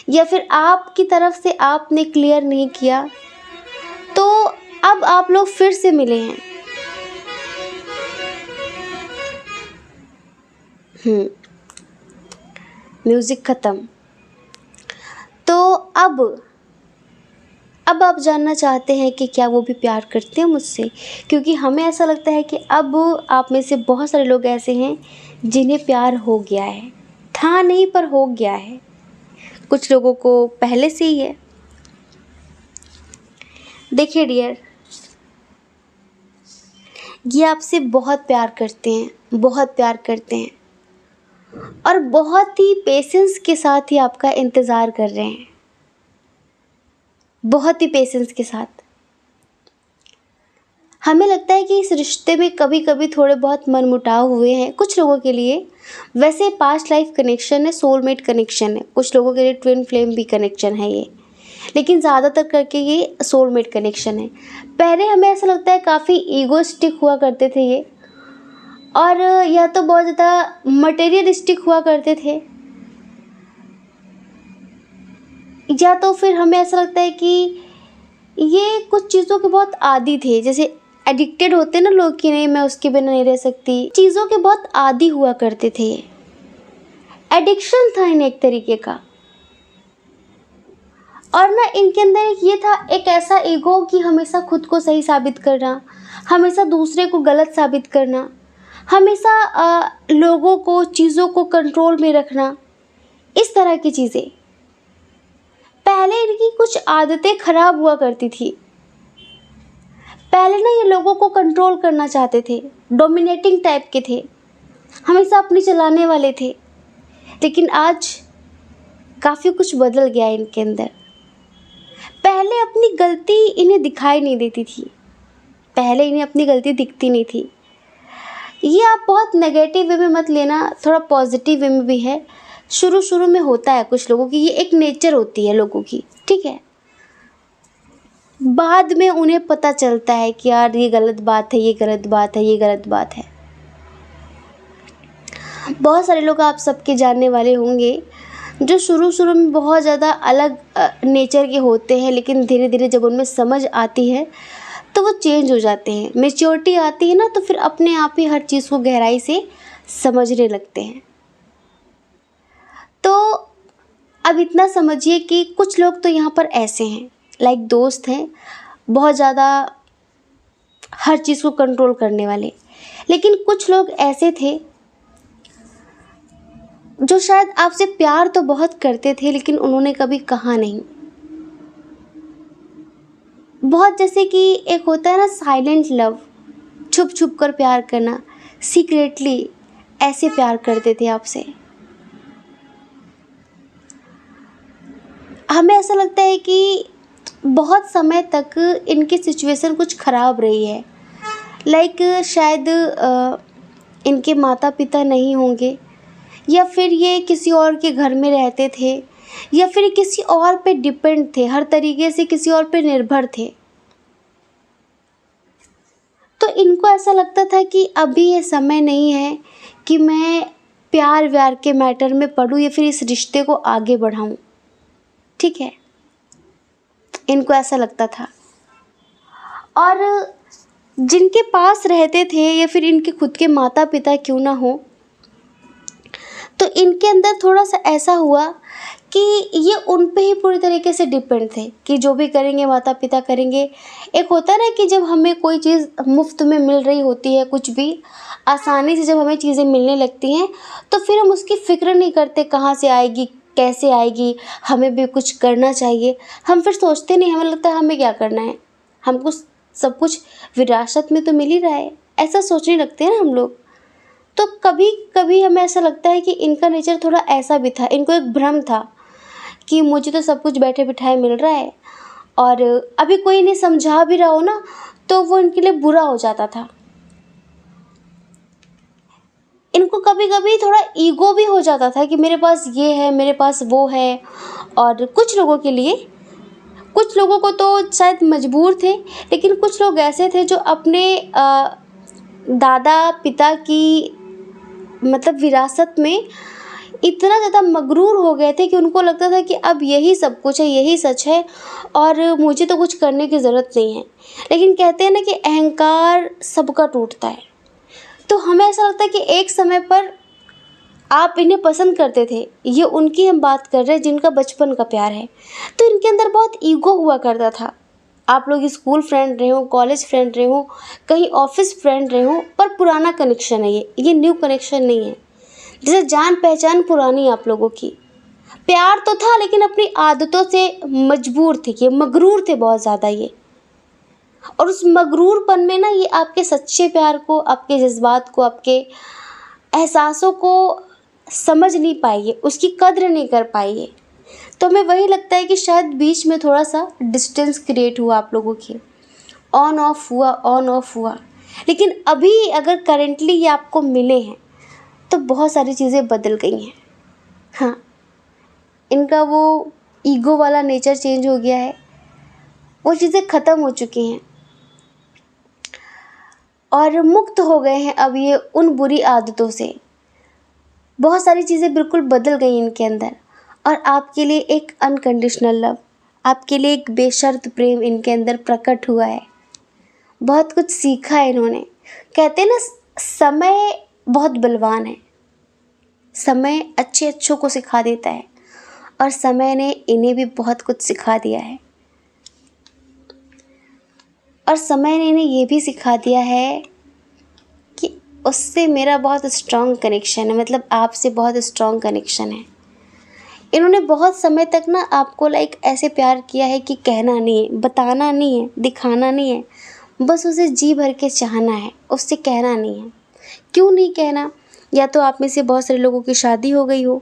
Speaker 1: या फिर आपकी तरफ से आपने क्लियर नहीं किया, तो अब आप लोग फिर से मिले हैं। म्यूज़िक ख़त्म। तो अब आप जानना चाहते हैं कि क्या वो भी प्यार करते हैं मुझसे, क्योंकि हमें ऐसा लगता है कि अब आप में से बहुत सारे लोग ऐसे हैं जिन्हें प्यार हो गया है, था नहीं पर हो गया है। कुछ लोगों को पहले से ही है। देखिए डियर, ये आपसे बहुत प्यार करते हैं, बहुत प्यार करते हैं, और बहुत ही पेशेंस के साथ ही आपका इंतज़ार कर रहे हैं, बहुत ही पेशेंस के साथ। हमें लगता है कि इस रिश्ते में कभी कभी थोड़े बहुत मनमुटाव हुए हैं कुछ लोगों के लिए। वैसे पास्ट लाइफ कनेक्शन है, सोलमेट कनेक्शन है, कुछ लोगों के लिए ट्विन फ्लेम भी कनेक्शन है ये, लेकिन ज़्यादातर करके ये सोलमेट कनेक्शन है। पहले हमें ऐसा लगता है काफ़ी ईगोइस्टिक हुआ करते थे ये, और या तो बहुत ज़्यादा मटेरियलिस्टिक हुआ करते थे, या तो फिर हमें ऐसा लगता है कि ये कुछ चीज़ों के बहुत आदी थे, जैसे एडिक्टेड होते ना लोग कि नहीं मैं उसके बिना नहीं रह सकती, चीज़ों के बहुत आदी हुआ करते थे ये, एडिक्शन था इन्हें एक तरीके का। और ना इनके अंदर एक ये था, एक ऐसा ईगो कि हमेशा खुद को सही साबित करना, हमेशा दूसरे को गलत साबित करना, हमेशा लोगों को, चीज़ों को कंट्रोल में रखना, इस तरह की चीज़ें। पहले इनकी कुछ आदतें खराब हुआ करती थी। पहले ना ये लोगों को कंट्रोल करना चाहते थे, डोमिनेटिंग टाइप के थे, हमेशा अपनी चलाने वाले थे। लेकिन आज काफ़ी कुछ बदल गया है इनके अंदर। पहले अपनी गलती इन्हें दिखाई नहीं देती थी, पहले इन्हें अपनी गलती दिखती नहीं थी। ये आप बहुत नेगेटिव वे में मत लेना, थोड़ा पॉजिटिव वे में भी है। शुरू शुरू में होता है कुछ लोगों की, ये एक नेचर होती है लोगों की, ठीक है। बाद में उन्हें पता चलता है कि यार ये गलत बात है, ये गलत बात है, ये गलत बात है। बहुत सारे लोग आप सबके जानने वाले होंगे जो शुरू शुरू में बहुत ज़्यादा अलग नेचर के होते हैं, लेकिन धीरे धीरे जब उनमें समझ आती है तो वो चेंज हो जाते हैं। मैच्योरिटी आती है ना, तो फिर अपने आप ही हर चीज़ को गहराई से समझने लगते हैं। तो अब इतना समझिए कि कुछ लोग तो यहाँ पर ऐसे हैं, लाइक दोस्त हैं, बहुत ज़्यादा हर चीज़ को कंट्रोल करने वाले। लेकिन कुछ लोग ऐसे थे जो शायद आपसे प्यार तो बहुत करते थे लेकिन उन्होंने कभी कहा नहीं। बहुत जैसे कि एक होता है ना साइलेंट लव, छुप छुप कर प्यार करना, सीक्रेटली ऐसे प्यार करते थे आपसे। हमें ऐसा लगता है कि बहुत समय तक इनकी सिचुएशन कुछ ख़राब रही है, लाइक शायद इनके माता पिता नहीं होंगे, या फिर ये किसी और के घर में रहते थे, या फिर किसी और पे डिपेंड थे, हर तरीके से किसी और पे निर्भर थे। तो इनको ऐसा लगता था कि अभी ये समय नहीं है कि मैं प्यार व्यार के मैटर में पढ़ूँ या फिर इस रिश्ते को आगे बढ़ाऊँ, ठीक है। इनको ऐसा लगता था। और जिनके पास रहते थे या फिर इनके खुद के माता पिता क्यों ना हो, तो इनके अंदर थोड़ा सा ऐसा हुआ कि ये उन पे ही पूरी तरीके से डिपेंड थे कि जो भी करेंगे माता पिता करेंगे। एक होता है ना कि जब हमें कोई चीज़ मुफ्त में मिल रही होती है, कुछ भी आसानी से जब हमें चीज़ें मिलने लगती हैं, तो फिर हम उसकी फ़िक्र नहीं करते कहाँ से आएगी, कैसे आएगी, हमें भी कुछ करना चाहिए। हम फिर सोचते नहीं, हमें लगता है हमें क्या करना है, हमको सब कुछ विरासत में तो मिल ही रहा है, ऐसा सोचने लगते हैं ना हम लोग। तो कभी कभी हमें ऐसा लगता है कि इनका नेचर थोड़ा ऐसा भी था, इनको एक भ्रम था कि मुझे तो सब कुछ बैठे बिठाए मिल रहा है, और अभी कोई इन्हें समझा भी रहा हो ना तो वो इनके लिए बुरा हो जाता था। इनको कभी कभी थोड़ा ईगो भी हो जाता था कि मेरे पास ये है, मेरे पास वो है। और कुछ लोगों के लिए, कुछ लोगों को तो शायद मजबूर थे, लेकिन कुछ लोग ऐसे थे जो अपने दादा पिता की मतलब विरासत में इतना ज़्यादा मगरूर हो गए थे कि उनको लगता था कि अब यही सब कुछ है, यही सच है और मुझे तो कुछ करने की ज़रूरत नहीं है। लेकिन कहते हैं ना कि अहंकार सबका टूटता है। तो हमें ऐसा लगता है कि एक समय पर आप इन्हें पसंद करते थे, ये उनकी हम बात कर रहे हैं जिनका बचपन का प्यार है। तो इनके अंदर बहुत ईगो हुआ करता था। आप लोग स्कूल फ्रेंड रहे हो, कॉलेज फ्रेंड रहे हो, कहीं ऑफिस फ्रेंड रहे हो, पर पुराना कनेक्शन है ये न्यू कनेक्शन नहीं है। जैसे जान पहचान पुरानी आप लोगों की, प्यार तो था लेकिन अपनी आदतों से मजबूर थे, ये मगरूर थे बहुत ज़्यादा ये। और उस मगरूरपन में ना ये आपके सच्चे प्यार को, आपके जज्बात को, आपके एहसासों को समझ नहीं पाएंगे, उसकी कद्र नहीं कर पाएंगे। तो हमें वही लगता है कि शायद बीच में थोड़ा सा डिस्टेंस क्रिएट हुआ आप लोगों के, ऑन ऑफ हुआ, ऑन ऑफ हुआ। लेकिन अभी अगर करेंटली ये आपको मिले हैं तो बहुत सारी चीज़ें बदल गई हैं। हाँ, इनका वो ईगो वाला नेचर चेंज हो गया है, वो चीज़ें ख़त्म हो चुकी हैं और मुक्त हो गए हैं अब ये उन बुरी आदतों से। बहुत सारी चीज़ें बिल्कुल बदल गई इनके अंदर, और आपके लिए एक अनकंडीशनल लव, आपके लिए एक बेशर्त प्रेम इनके अंदर प्रकट हुआ है। बहुत कुछ सीखा है इन्होंने। कहते हैं ना, समय बहुत बलवान है, समय अच्छे अच्छों को सिखा देता है, और समय ने इन्हें भी बहुत कुछ सिखा दिया है। और समय ने इन्हें ये भी सिखा दिया है कि उससे मेरा बहुत स्ट्रॉन्ग कनेक्शन है, मतलब आपसे बहुत स्ट्रॉन्ग कनेक्शन है। इन्होंने बहुत समय तक ना आपको ऐसे प्यार किया है कि कहना नहीं है, बताना नहीं है, दिखाना नहीं है, बस उसे जी भर के चाहना है, उससे कहना नहीं है। क्यों नहीं कहना? या तो आप में से बहुत सारे लोगों की शादी हो गई हो,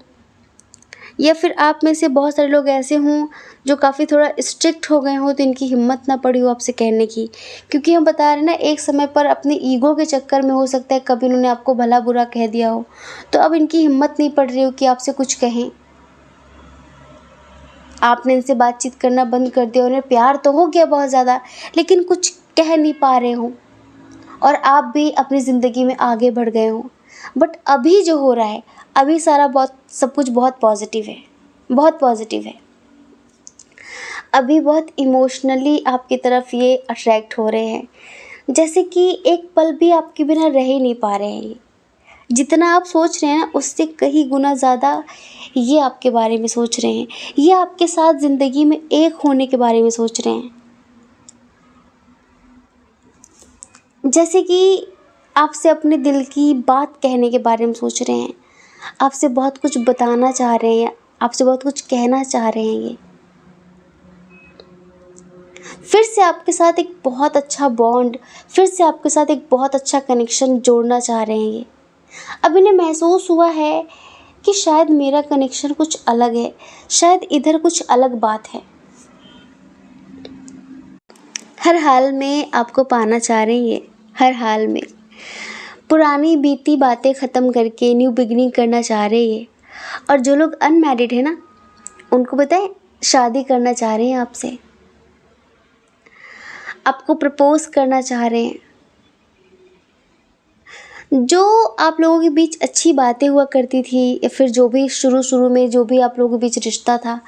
Speaker 1: या फिर आप में से बहुत सारे लोग ऐसे हों जो काफ़ी थोड़ा स्ट्रिक्ट हो गए हों, तो इनकी हिम्मत ना पड़ी हो आपसे कहने की। क्योंकि हम बता रहे हैं ना, एक समय पर अपनी ईगो के चक्कर में हो सकता है कभी उन्होंने आपको भला बुरा कह दिया हो, तो अब इनकी हिम्मत नहीं पड़ रही हो कि आपसे कुछ कहें। आपने इनसे बातचीत करना बंद कर दिया, उन्हें प्यार तो हो गया बहुत ज़्यादा, लेकिन कुछ कह नहीं पा रहे हो, और आप भी अपनी ज़िंदगी में आगे बढ़ गए हो। बट अभी जो हो रहा है, अभी सारा बहुत सब कुछ बहुत पॉजिटिव है, बहुत पॉजिटिव है। अभी बहुत इमोशनली आपकी तरफ ये अट्रैक्ट हो रहे हैं, जैसे कि एक पल भी आपके बिना रह ही नहीं पा रहे हैं ये। जितना आप सोच रहे हैं ना, उससे कहीं गुना ज़्यादा ये आपके बारे में सोच रहे हैं, ये आपके साथ ज़िंदगी में एक होने के बारे में सोच रहे हैं। जैसे कि आपसे अपने दिल की बात कहने के बारे में सोच रहे हैं, आपसे बहुत कुछ बताना चाह रहे हैं, आपसे बहुत कुछ कहना चाह रहे हैं ये। फिर से आपके साथ एक बहुत अच्छा बॉन्ड, फिर से आपके साथ एक बहुत अच्छा कनेक्शन जोड़ना चाह रहे हैं ये। अब इन्हें महसूस हुआ है कि शायद मेरा कनेक्शन कुछ अलग है, शायद इधर कुछ अलग बात है। हर हाल में आपको पाना चाह रहे हैं ये, हर हाल में। पुरानी बीती बातें ख़त्म करके न्यू बिगिनिंग करना चाह रहे हैं ये। और जो लोग अनमैरिड है ना, उनको बताएं, शादी करना चाह रहे हैं आपसे, आपको प्रपोज करना चाह रहे हैं। जो आप लोगों के बीच अच्छी बातें हुआ करती थी, या फिर जो भी शुरू में जो भी आप लोगों के बीच रिश्ता था,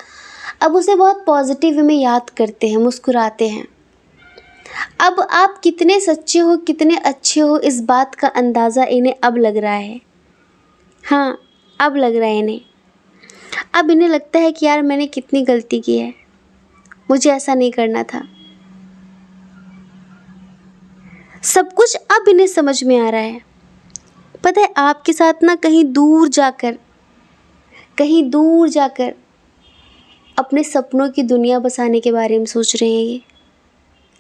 Speaker 1: अब उसे बहुत पॉजिटिव में याद करते हैं, मुस्कुराते हैं। अब आप कितने सच्चे हो, कितने अच्छे हो, इस बात का अंदाज़ा इन्हें अब लग रहा है। हाँ, अब लग रहा है इन्हें। अब इन्हें लगता है कि यार मैंने कितनी गलती की है, मुझे ऐसा नहीं करना था। सब कुछ अब इन्हें समझ में आ रहा है। पता है आपके साथ ना कहीं दूर जाकर अपने सपनों की दुनिया बसाने के बारे में सोच रहे हैं ये।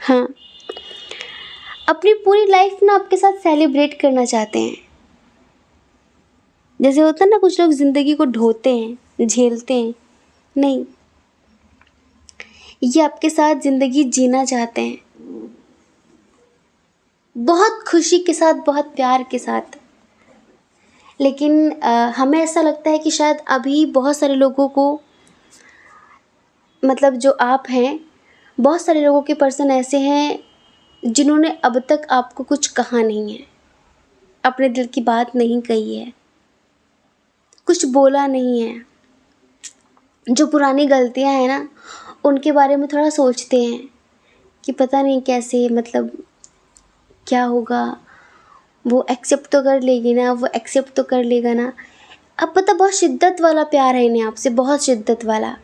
Speaker 1: हाँ, अपनी पूरी लाइफ ना आपके साथ सेलिब्रेट करना चाहते हैं। जैसे होता है ना, कुछ लोग ज़िंदगी को ढोते हैं, झेलते हैं, नहीं, ये आपके साथ ज़िंदगी जीना चाहते हैं, बहुत खुशी के साथ, बहुत प्यार के साथ। लेकिन हमें ऐसा लगता है कि शायद अभी बहुत सारे लोगों को, मतलब जो आप हैं, बहुत सारे लोगों के पर्सन ऐसे हैं जिन्होंने अब तक आपको कुछ कहा नहीं है, अपने दिल की बात नहीं कही है, कुछ बोला नहीं है। जो पुरानी गलतियां हैं ना, उनके बारे में थोड़ा सोचते हैं कि पता नहीं कैसे, मतलब क्या होगा, वो एक्सेप्ट तो कर लेगी ना, वो एक्सेप्ट तो कर लेगा ना। अब पता, बहुत शिद्दत वाला प्यार है इन्हें आपसे, बहुत शिद्दत वाला।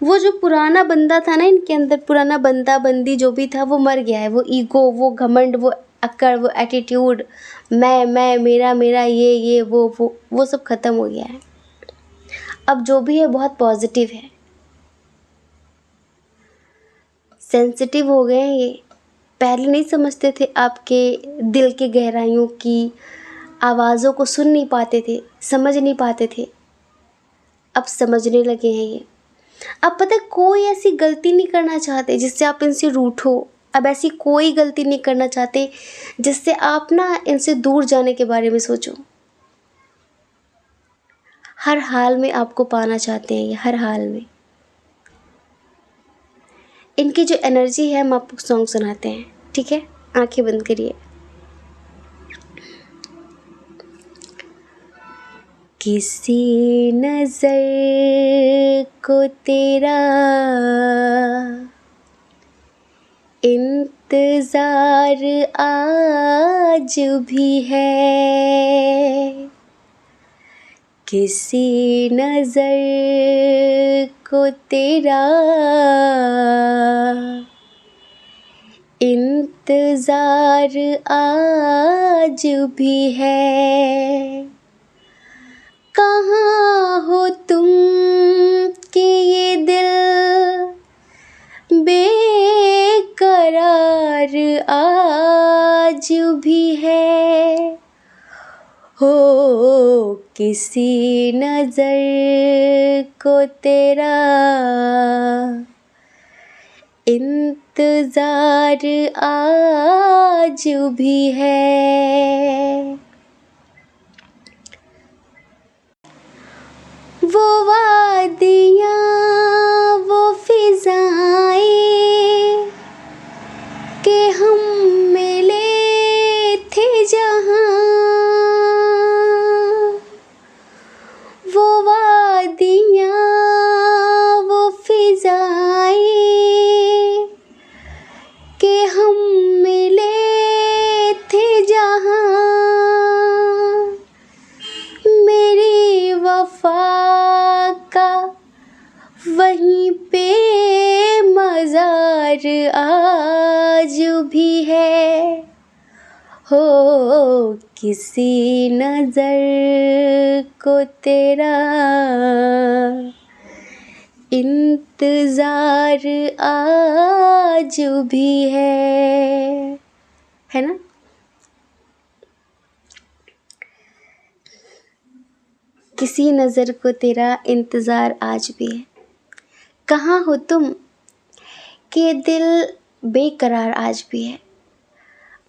Speaker 1: वो जो पुराना बंदा था ना इनके अंदर, पुराना बंदा बंदी जो भी था, वो मर गया है। वो ईगो, वो घमंड, वो अक्कड़, वो एटीट्यूड, मैं मेरा मेरा, ये वो सब ख़त्म हो गया है। अब जो भी है बहुत पॉजिटिव है, सेंसिटिव हो गए हैं ये। पहले नहीं समझते थे आपके दिल के गहराइयों की आवाज़ों को, सुन नहीं पाते थे, समझ नहीं पाते थे। अब समझने लगे हैं ये। अब पता है, कोई ऐसी गलती नहीं करना चाहते जिससे आप इनसे रूठो। अब ऐसी कोई गलती नहीं करना चाहते जिससे आप ना इनसे दूर जाने के बारे में सोचो। हर हाल में आपको पाना चाहते हैं ये, हर हाल में। इनकी जो एनर्जी है, हम आपको सॉन्ग सुनाते हैं, ठीक है? आंखें बंद करिए। किसी नजर को तेरा इंतजार आज भी है, किसी नजर को तेरा इंतजार आज भी है। कहाँ हो तुम कि ये दिल बेकरार आज भी है। हो किसी नजर को तेरा इंतजार आज भी है। वो वादियाँ, वो फिजाएं के हम मिले थे जहाँ, वो वादियाँ, वो फिजाएं के हम मिले थे जहाँ, मेरी वफा का वहीं पे मज़ार आज भी है। हो किसी नज़र को तेरा इंतज़ार आज भी है ना? किसी नज़र को तेरा इंतज़ार आज भी है। कहाँ हो तुम कि दिल बेकरार आज भी है।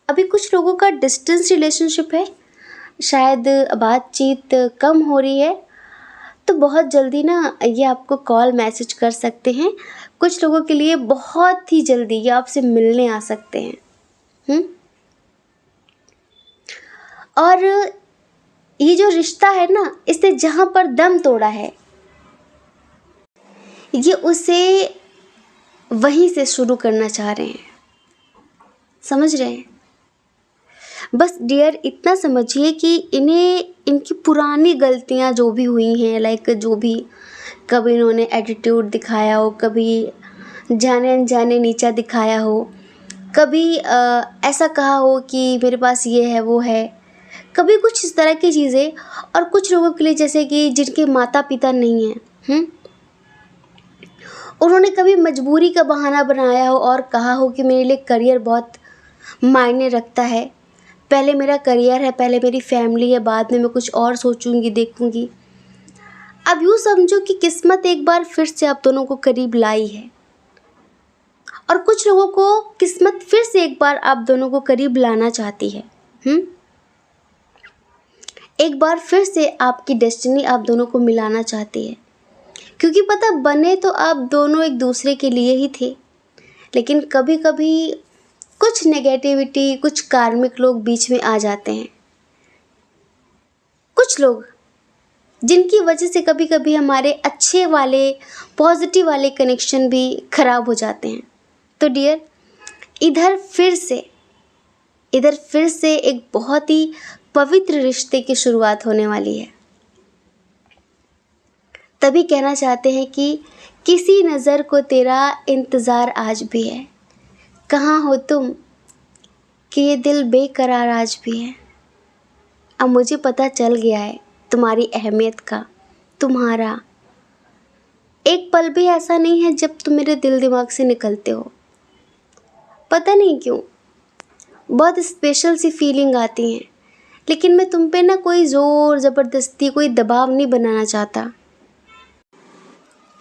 Speaker 1: अभी कुछ लोगों का डिस्टेंस रिलेशनशिप है, शायद बातचीत कम हो रही है, तो बहुत जल्दी ना ये आपको कॉल मैसेज कर सकते हैं। कुछ लोगों के लिए बहुत ही जल्दी ये आपसे मिलने आ सकते हैं। और ये जो रिश्ता है ना, इसने जहाँ पर दम तोड़ा है, ये उसे वहीं से शुरू करना चाह रहे हैं। समझ रहे हैं? बस डियर इतना समझिए कि इन्हें इनकी पुरानी गलतियाँ जो भी हुई हैं, लाइक जो भी कभी इन्होंने एटीट्यूड दिखाया हो, कभी जाने अनजाने नीचा दिखाया हो, कभी ऐसा कहा हो कि मेरे पास ये है वो है, कभी कुछ इस तरह की चीज़ें। और कुछ लोगों के लिए जैसे कि जिनके माता पिता नहीं हैं, उन्होंने कभी मजबूरी का बहाना बनाया हो और कहा हो कि मेरे लिए करियर बहुत मायने रखता है, पहले मेरा करियर है, पहले मेरी फैमिली है, बाद में मैं कुछ और सोचूंगी देखूंगी। अब यूँ समझो कि किस्मत एक बार फिर से आप दोनों को करीब लाई है, और कुछ लोगों को किस्मत फिर से एक बार आप दोनों को करीब लाना चाहती है। एक बार फिर से आपकी डेस्टिनी आप दोनों को मिलाना चाहती है, क्योंकि पता बने तो आप दोनों एक दूसरे के लिए ही थे, लेकिन कभी कभी कुछ नेगेटिविटी, कुछ कार्मिक लोग बीच में आ जाते हैं। कुछ लोग जिनकी वजह से कभी कभी हमारे अच्छे वाले, पॉजिटिव वाले कनेक्शन भी खराब हो जाते हैं। तो डियर, इधर फिर से एक बहुत ही पवित्र रिश्ते की शुरुआत होने वाली है। तभी कहना चाहते हैं कि किसी नज़र को तेरा इंतज़ार आज भी है, कहाँ हो तुम कि ये दिल बेकरार आज भी है। अब मुझे पता चल गया है तुम्हारी अहमियत का, तुम्हारा एक पल भी ऐसा नहीं है जब तुम मेरे दिल दिमाग से निकलते हो। पता नहीं क्यों बहुत स्पेशल सी फीलिंग आती है, लेकिन मैं तुम पे ना कोई ज़ोर ज़बरदस्ती, कोई दबाव नहीं बनाना चाहता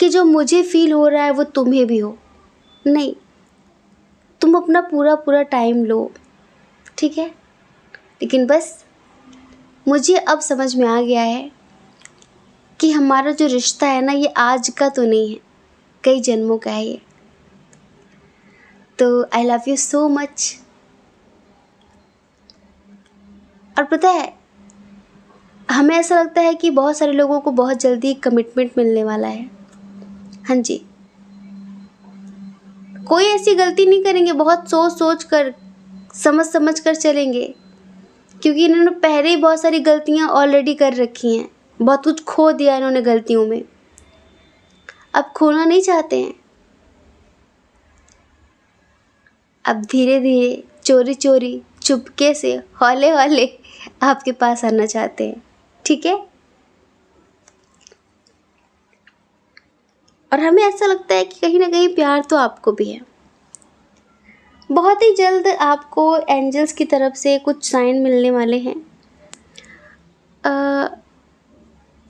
Speaker 1: कि जो मुझे फील हो रहा है वो तुम्हें भी हो। नहीं, तुम अपना पूरा टाइम लो, ठीक है? लेकिन बस मुझे अब समझ में आ गया है कि हमारा जो रिश्ता है ना, ये आज का तो नहीं है, कई जन्मों का है ये। तो I love you so much. और पता है, हमें ऐसा लगता है कि बहुत सारे लोगों को बहुत जल्दी कमिटमेंट मिलने वाला है। हाँ जी, कोई ऐसी गलती नहीं करेंगे, बहुत सोच कर, समझ कर चलेंगे, क्योंकि इन्होंने पहले ही बहुत सारी गलतियाँ ऑलरेडी कर रखी हैं, बहुत कुछ खो दिया इन्होंने गलतियों में, अब खोना नहीं चाहते हैं। अब धीरे धीरे, चोरी चोरी, चुपके से, हौले हौले आपके पास आना चाहते हैं, ठीक है? और हमें ऐसा लगता है कि कहीं ना कहीं प्यार तो आपको भी है। बहुत ही जल्द आपको एंजल्स की तरफ से कुछ साइन मिलने वाले हैं,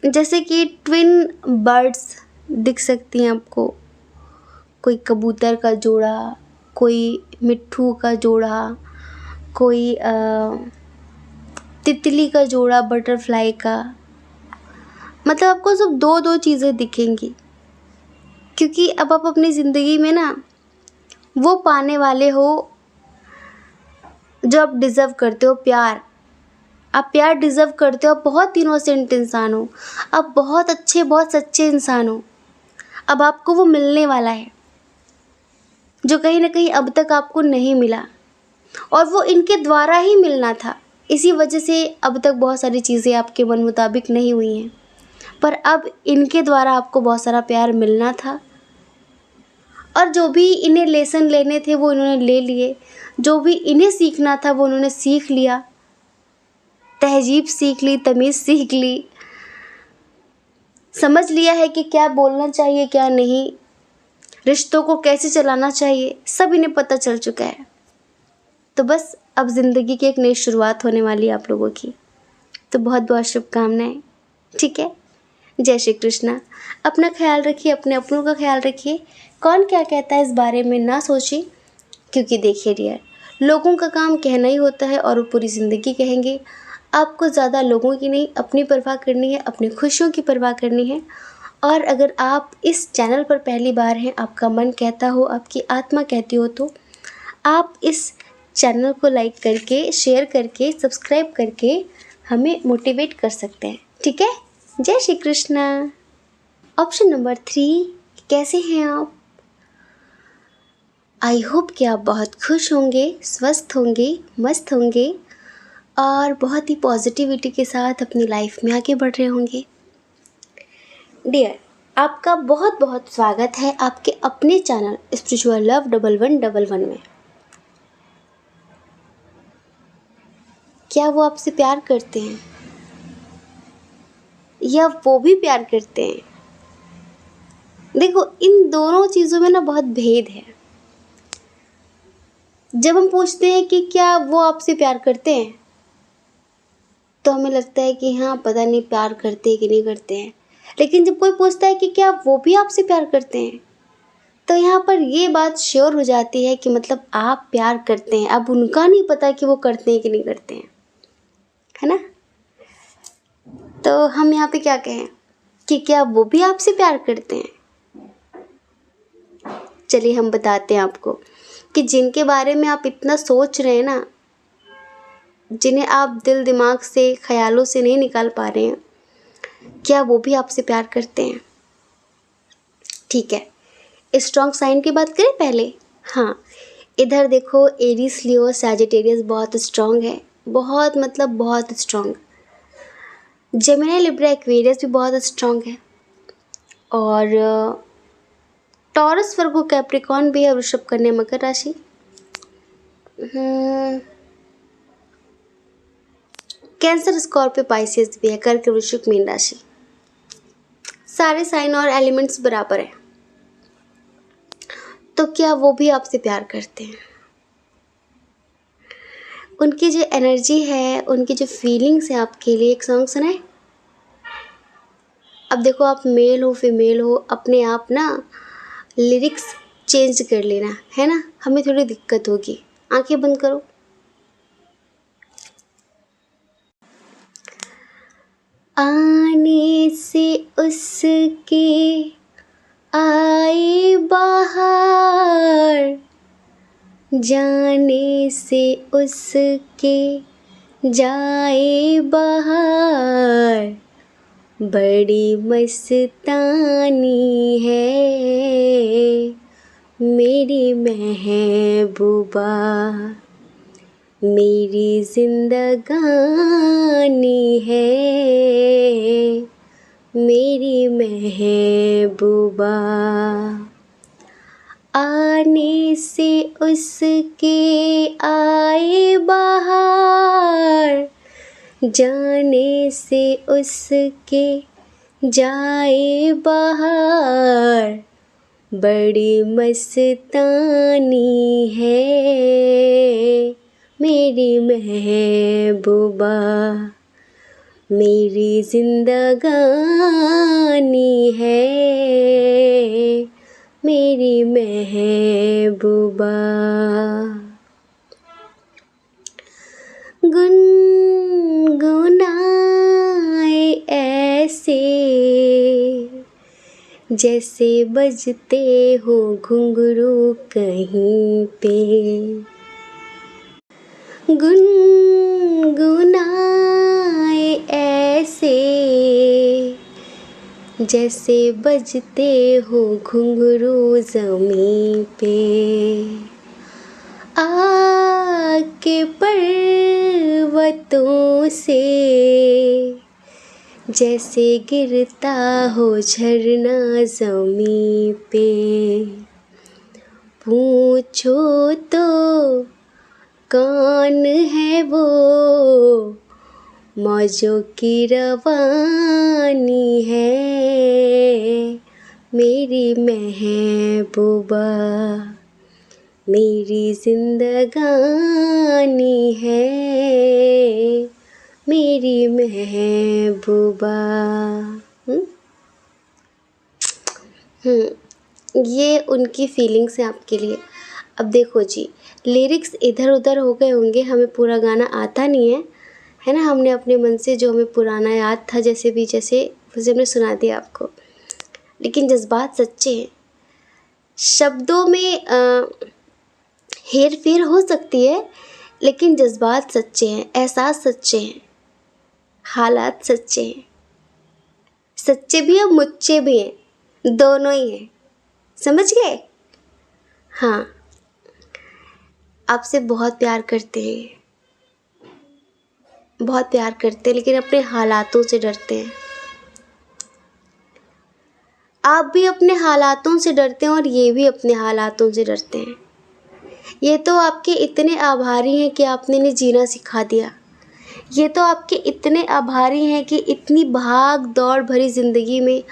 Speaker 1: जैसे कि ट्विन बर्ड्स दिख सकती हैं आपको, कोई कबूतर का जोड़ा, कोई मिट्ठू का जोड़ा, कोई तितली का जोड़ा, बटरफ्लाई का। मतलब आपको सब दो दो चीज़ें दिखेंगी, क्योंकि अब आप अपनी ज़िंदगी में ना वो पाने वाले हो जो आप डिज़र्व करते हो, प्यार। आप प्यार डिज़र्व करते हो, आप बहुत इनोसेंट इंसान हो, आप बहुत अच्छे, बहुत सच्चे इंसान हो। अब आपको वो मिलने वाला है जो कहीं ना कहीं अब तक आपको नहीं मिला, और वो इनके द्वारा ही मिलना था। इसी वजह से अब तक बहुत सारी चीज़ें आपके मन मुताबिक नहीं हुई हैं, पर अब इनके द्वारा आपको बहुत सारा प्यार मिलना था, और जो भी इन्हें लेसन लेने थे वो इन्होंने ले लिए, जो भी इन्हें सीखना था वो उन्होंने सीख लिया, तहजीब सीख ली, तमीज़ सीख ली, समझ लिया है कि क्या बोलना चाहिए क्या नहीं, रिश्तों को कैसे चलाना चाहिए, सब इन्हें पता चल चुका है। तो बस अब ज़िंदगी की एक नई शुरुआत होने वाली है आप लोगों की। तो बहुत बहुत शुभकामनाएं, ठीक है? जय श्री कृष्णा। अपना ख्याल रखिए, अपने अपनों का ख्याल रखिए। कौन क्या कहता है इस बारे में ना सोचिए, क्योंकि देखिए डियर, लोगों का काम कहना ही होता है और वो पूरी ज़िंदगी कहेंगे। आपको ज़्यादा लोगों की नहीं, अपनी परवाह करनी है, अपनी खुशियों की परवाह करनी है। और अगर आप इस चैनल पर पहली बार हैं, आपका मन कहता हो, आपकी आत्मा कहती हो, तो आप इस चैनल को लाइक करके, शेयर करके, सब्सक्राइब करके हमें मोटिवेट कर सकते हैं, ठीक है? जय श्री कृष्णा। ऑप्शन नंबर 3, कैसे हैं आप? आई होप कि आप बहुत खुश होंगे, स्वस्थ होंगे, मस्त होंगे और बहुत ही पॉजिटिविटी के साथ अपनी लाइफ में आगे बढ़ रहे होंगे। डियर, आपका बहुत बहुत स्वागत है आपके अपने चैनल स्पिरिचुअल लव 1111 में। क्या वो आपसे प्यार करते हैं या वो भी प्यार करते हैं? देखो, इन दोनों चीज़ों में ना बहुत भेद है। जब हम पूछते हैं कि क्या वो आपसे प्यार करते हैं, तो हमें लगता है कि हाँ, पता नहीं प्यार करते हैं कि नहीं करते हैं। लेकिन जब कोई पूछता है कि क्या वो भी आपसे प्यार करते हैं, तो यहाँ पर ये बात श्योर हो जाती है कि मतलब आप प्यार करते हैं। अब उनका नहीं पता कि वो करते हैं कि नहीं करते हैं, है ना? तो हम यहाँ पे क्या कहें कि क्या वो भी आपसे प्यार करते हैं? चलिए हम बताते हैं आपको कि जिनके बारे में आप इतना सोच रहे हैं ना, जिन्हें आप दिल दिमाग से, ख्यालों से नहीं निकाल पा रहे हैं, क्या वो भी आपसे प्यार करते हैं? ठीक है, स्ट्रॉन्ग साइन की बात करें पहले। हाँ, इधर देखो, एरीज, लियो, सैजिटेरियस बहुत स्ट्रॉन्ग है, बहुत मतलब बहुत स्ट्रॉन्ग। जेमिनी, लिब्रा, एक्वेरियस भी बहुत स्ट्रॉन्ग है और टॉरस, वर्गो, कैप्रिकॉर्न भी है, वृषभ, कन्या, मकर राशि। कैंसर, स्कॉर्पियो, पाइसेस भी है, कर्क, वृश्चिक, मीन राशि। सारे साइन और एलिमेंट्स बराबर है। तो क्या वो भी आपसे प्यार करते हैं? उनकी जो एनर्जी है, उनकी जो फीलिंग्स है आपके लिए, एक सॉन्ग सुनाए। अब देखो, आप मेल हो फीमेल हो, अपने आप ना लिरिक्स चेंज कर लेना, है ना? हमें थोड़ी दिक्कत होगी। आंखें बंद करो। आने से उसके आए बाहर, जाने से उसके जाए बाहर, बड़ी मस्तानी है मेरी महबूबा, मेरी जिंदगानी है मेरी महबूबा। आने से उसके आए बाहर, जाने से उसके जाए बाहर, बड़ी मस्तानी है मेरी महबूबा, मेरी जिंदगानी है मेरी महबूबा। गुनगुनाए ऐसे जैसे बजते हो घुंघरू कहीं पे, गुनगुनाए ऐसे जैसे बजते हो घुंघरू ज़मीं पे, आके पर्वतों से जैसे गिरता हो झरना ज़मीं पे, पूछो तो कौन है वो मौजों की रवानी है मेरी महबूबा, मेरी जिंदगानी है मेरी महबूबा। ये उनकी फीलिंग्स हैं आपके लिए। अब देखो जी, लिरिक्स इधर उधर हो गए होंगे, हमें पूरा गाना आता नहीं है ना? हमने अपने मन से जो हमें पुराना याद था, जैसे वैसे हमने सुना दिया आपको। लेकिन जज्बात सच्चे हैं। शब्दों में हेर फेर हो सकती है, लेकिन जज्बात सच्चे हैं, एहसास सच्चे हैं, हालात सच्चे हैं। सच्चे भी हैं, मुच्चे भी हैं, दोनों ही हैं। समझ गए? हाँ, आपसे बहुत प्यार करते हैं, बहुत प्यार करते हैं, लेकिन अपने हालातों से डरते हैं। आप भी अपने हालातों से डरते हैं और ये भी अपने हालातों से डरते हैं। ये तो आपके इतने आभारी हैं कि आपने इन्हें जीना सिखा दिया। ये तो आपके इतने आभारी हैं कि इतनी भाग दौड़ भरी ज़िंदगी में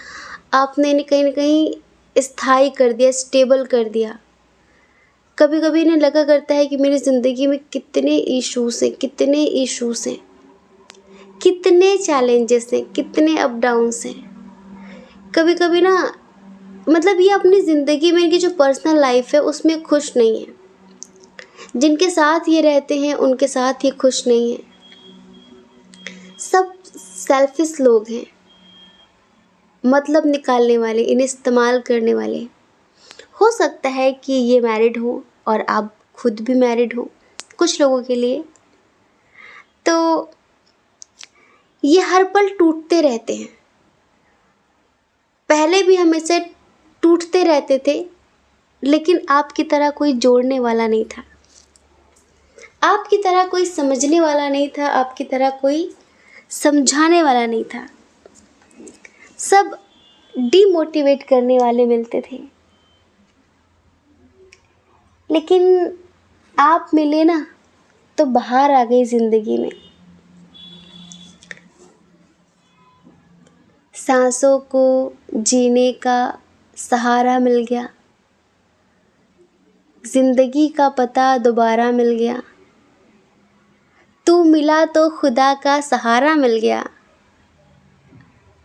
Speaker 1: आपने इन्हें कहीं ना कहीं स्थायी कर दिया, स्टेबल कर दिया। कभी कभी इन्हें लगा करता है कि मेरी ज़िंदगी में कितने इश्यूज़ हैं, कितने इश्यूज़ हैं, कितने चैलेंजेस हैं, कितने अप डाउन्स हैं। कभी कभी ना मतलब ये अपनी ज़िंदगी में, इनकी जो पर्सनल लाइफ है उसमें खुश नहीं है। जिनके साथ ये रहते हैं उनके साथ ये खुश नहीं है। सब सेल्फिश लोग हैं, मतलब निकालने वाले, इन्हें इस्तेमाल करने वाले। हो सकता है कि ये मैरिड हो और आप खुद भी मैरिड हो कुछ लोगों के लिए, तो ये हर पल टूटते रहते हैं। पहले भी हमेशा टूटते रहते थे, लेकिन आपकी तरह कोई जोड़ने वाला नहीं था, आपकी तरह कोई समझने वाला नहीं था, आपकी तरह कोई समझाने वाला नहीं था। सब डीमोटिवेट करने वाले मिलते थे। लेकिन आप मिले ना तो बाहर आ गई ज़िंदगी में। सांसों को जीने का सहारा मिल गया, ज़िंदगी का पता दोबारा मिल गया। तू मिला तो खुदा का सहारा मिल गया,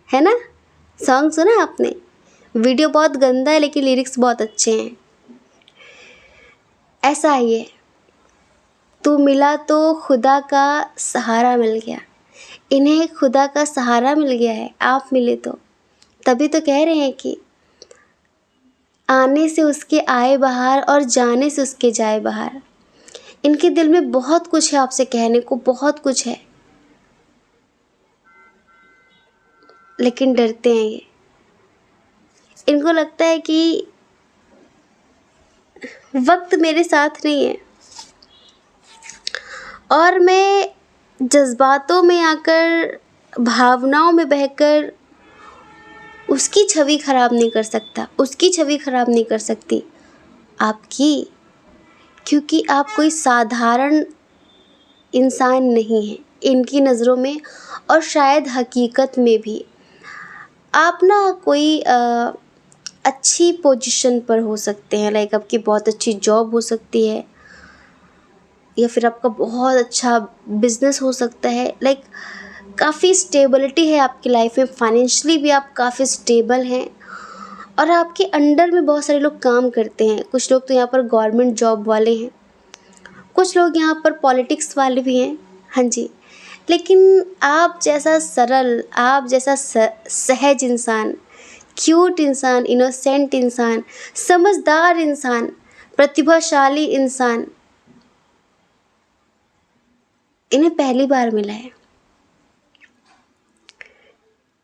Speaker 1: है ना। सॉन्ग सुना आपने? वीडियो बहुत गंदा है लेकिन लिरिक्स बहुत अच्छे हैं। ऐसा ही है, तू मिला तो खुदा का सहारा मिल गया। इन्हें खुदा का सहारा मिल गया है, आप मिले तो। तभी तो कह रहे हैं कि आने से उसके आए बाहर और जाने से उसके जाए बाहर। इनके दिल में बहुत कुछ है आपसे कहने को, बहुत कुछ है, लेकिन डरते हैं ये। इनको लगता है कि वक्त मेरे साथ नहीं है और मैं जज्बातों में आकर, भावनाओं में बहकर उसकी छवि खराब नहीं कर सकता, उसकी छवि खराब नहीं कर सकती आपकी, क्योंकि आप कोई साधारण इंसान नहीं हैं इनकी नज़रों में। और शायद हकीकत में भी आप ना कोई अच्छी पोजीशन पर हो सकते हैं, लाइक आपकी बहुत अच्छी जॉब हो सकती है, या फिर आपका बहुत अच्छा बिजनेस हो सकता है, लाइक काफ़ी स्टेबिलिटी है आपकी लाइफ में, फाइनेंशियली भी आप काफ़ी स्टेबल हैं और आपके अंडर में बहुत सारे लोग काम करते हैं। कुछ लोग तो यहाँ पर गवर्नमेंट जॉब वाले हैं, कुछ लोग यहाँ पर पॉलिटिक्स वाले भी हैं, हाँ जी। लेकिन आप जैसा सरल, आप जैसा सहज इंसान, क्यूट इंसान, इनोसेंट इंसान, समझदार इंसान, प्रतिभाशाली इंसान इन्हें पहली बार मिला है।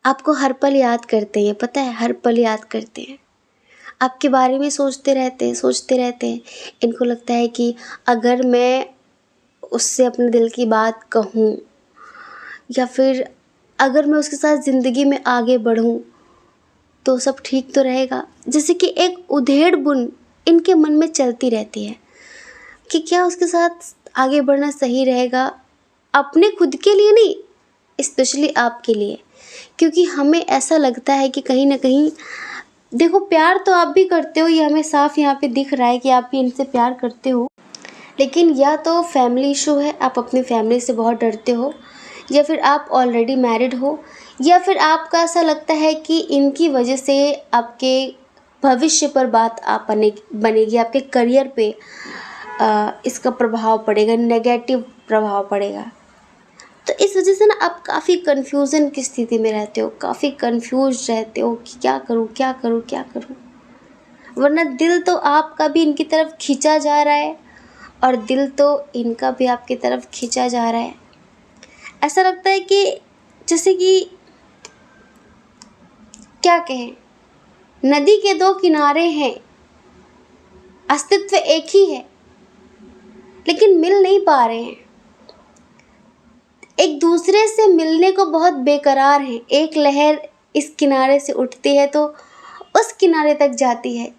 Speaker 1: आपको हर पल याद करते हैं, पता है, हर पल याद करते हैं, आपके बारे में सोचते रहते हैं, सोचते रहते हैं। इनको लगता है कि अगर मैं उससे अपने दिल की बात कहूँ या फिर अगर मैं उसके साथ ज़िंदगी में आगे बढ़ूँ तो सब ठीक तो रहेगा। जैसे कि एक उधेड़ बुन इनके मन में चलती रहती है कि क्या उसके साथ आगे बढ़ना सही रहेगा, अपने खुद के लिए नहीं, स्पेशली आपके लिए। क्योंकि हमें ऐसा लगता है कि कहीं ना कहीं, देखो प्यार तो आप भी करते हो, ये हमें साफ यहाँ पे दिख रहा है कि आप भी इनसे प्यार करते हो, लेकिन या तो फैमिली इशू है, आप अपनी फैमिली से बहुत डरते हो, या फिर आप ऑलरेडी मैरिड हो, या फिर आपका ऐसा लगता है कि इनकी वजह से आपके भविष्य पर बात आप बनेगी, आपके करियर पे इसका प्रभाव पड़ेगा, नेगेटिव प्रभाव पड़ेगा। तो इस वजह से ना आप काफ़ी कन्फ्यूज़न की स्थिति में रहते हो, काफ़ी कन्फ्यूज रहते हो कि क्या करूँ, क्या करूँ, क्या करूँ। वरना दिल तो आपका भी इनकी तरफ खींचा जा रहा है और दिल तो इनका भी आपकी तरफ खींचा जा रहा है। ऐसा लगता है कि जैसे कि क्या कहें, नदी के दो किनारे हैं, अस्तित्व एक ही है, लेकिन मिल नहीं पा रहे हैं, एक दूसरे से मिलने को बहुत बेकरार हैं। एक लहर इस किनारे से उठती है तो उस किनारे तक जाती है,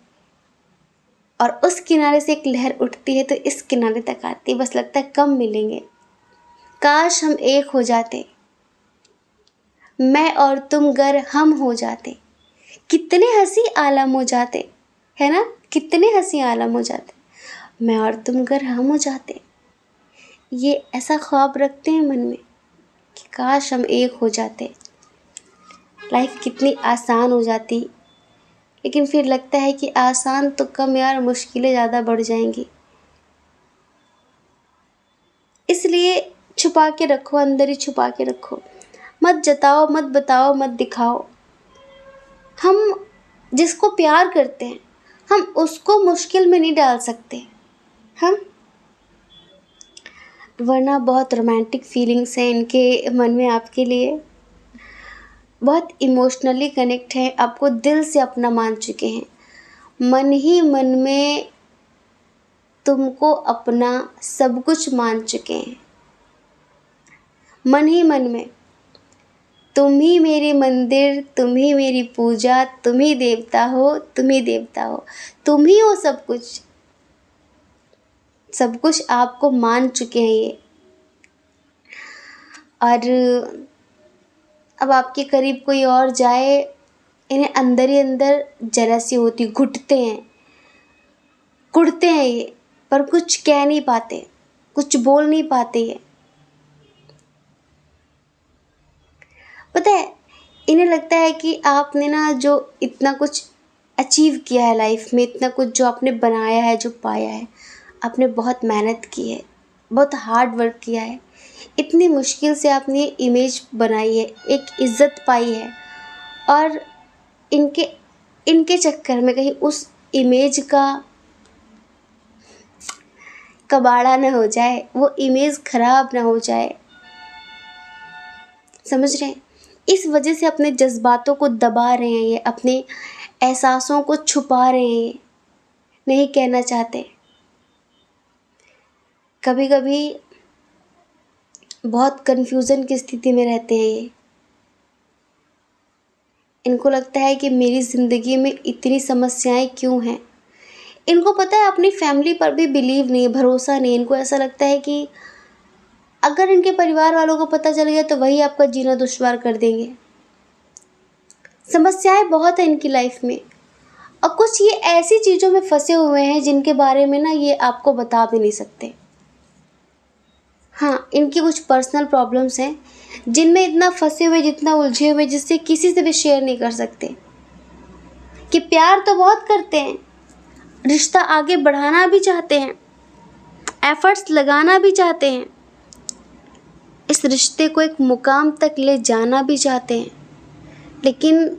Speaker 1: और उस किनारे से एक लहर उठती है तो इस किनारे तक आती है। बस लगता है कब मिलेंगे, काश हम एक हो जाते, मैं और तुम गर हम हो जाते, कितने हंसी आलम हो जाते, है ना, कितने हंसी आलम हो जाते, मैं और तुम गर हम हो जाते। ये ऐसा ख्वाब रखते हैं मन में कि काश हम एक हो जाते, लाइफ कितनी आसान हो जाती। लेकिन फिर लगता है कि आसान तो कम यार, मुश्किलें ज़्यादा बढ़ जाएंगी। इसलिए छुपा के रखो, अंदर ही छुपा के रखो, मत जताओ, मत बताओ, मत दिखाओ। हम जिसको प्यार करते हैं हम उसको मुश्किल में नहीं डाल सकते हम, वरना बहुत रोमांटिक फीलिंग्स हैं इनके मन में आपके लिए, बहुत इमोशनली कनेक्ट हैं, आपको दिल से अपना मान चुके हैं, मन ही मन में तुमको अपना सब कुछ मान चुके हैं, मन ही मन में। तुम ही मेरी मंदिर, तुम ही मेरी पूजा, तुम ही देवता हो, तुम ही देवता हो, तुम ही हो सब कुछ, सब कुछ आपको मान चुके हैं ये। और अब आपके करीब कोई और जाए, इन्हें अंदर ही अंदर जेलसी होती, घुटते हैं, कुढ़ते हैं ये, पर कुछ कह नहीं पाते, कुछ बोल नहीं पाते ये। पता है, इन्हें लगता है कि आपने ना जो इतना कुछ अचीव किया है लाइफ में, इतना कुछ जो आपने बनाया है, जो पाया है, आपने बहुत मेहनत की है, बहुत हार्ड वर्क किया है, इतनी मुश्किल से आपने ये इमेज बनाई है, एक इज़्ज़त पाई है, और इनके इनके चक्कर में कहीं उस इमेज का कबाड़ा ना हो जाए, वो इमेज खराब ना हो जाए, समझ रहे हैं। इस वजह से अपने जज्बातों को दबा रहे हैं ये, अपने एहसासों को छुपा रहे हैं, नहीं कहना चाहते। कभी कभी बहुत कन्फ्यूज़न की स्थिति में रहते हैं ये, इनको लगता है कि मेरी ज़िंदगी में इतनी समस्याएं क्यों हैं। इनको पता है अपनी फैमिली पर भी बिलीव नहीं है, भरोसा नहीं है। इनको ऐसा लगता है कि अगर इनके परिवार वालों को पता चल गया तो वही आपका जीना दुश्वार कर देंगे। समस्याएं बहुत है इनकी लाइफ में, और कुछ ये ऐसी चीज़ों में फंसे हुए हैं जिनके बारे में ना ये आपको बता भी नहीं सकते। हाँ, इनकी कुछ पर्सनल प्रॉब्लम्स हैं जिनमें इतना फंसे हुए, जितना उलझे हुए, जिससे किसी से भी शेयर नहीं कर सकते। कि प्यार तो बहुत करते हैं, रिश्ता आगे बढ़ाना भी चाहते हैं, एफर्ट्स लगाना भी चाहते हैं, इस रिश्ते को एक मुकाम तक ले जाना भी चाहते हैं, लेकिन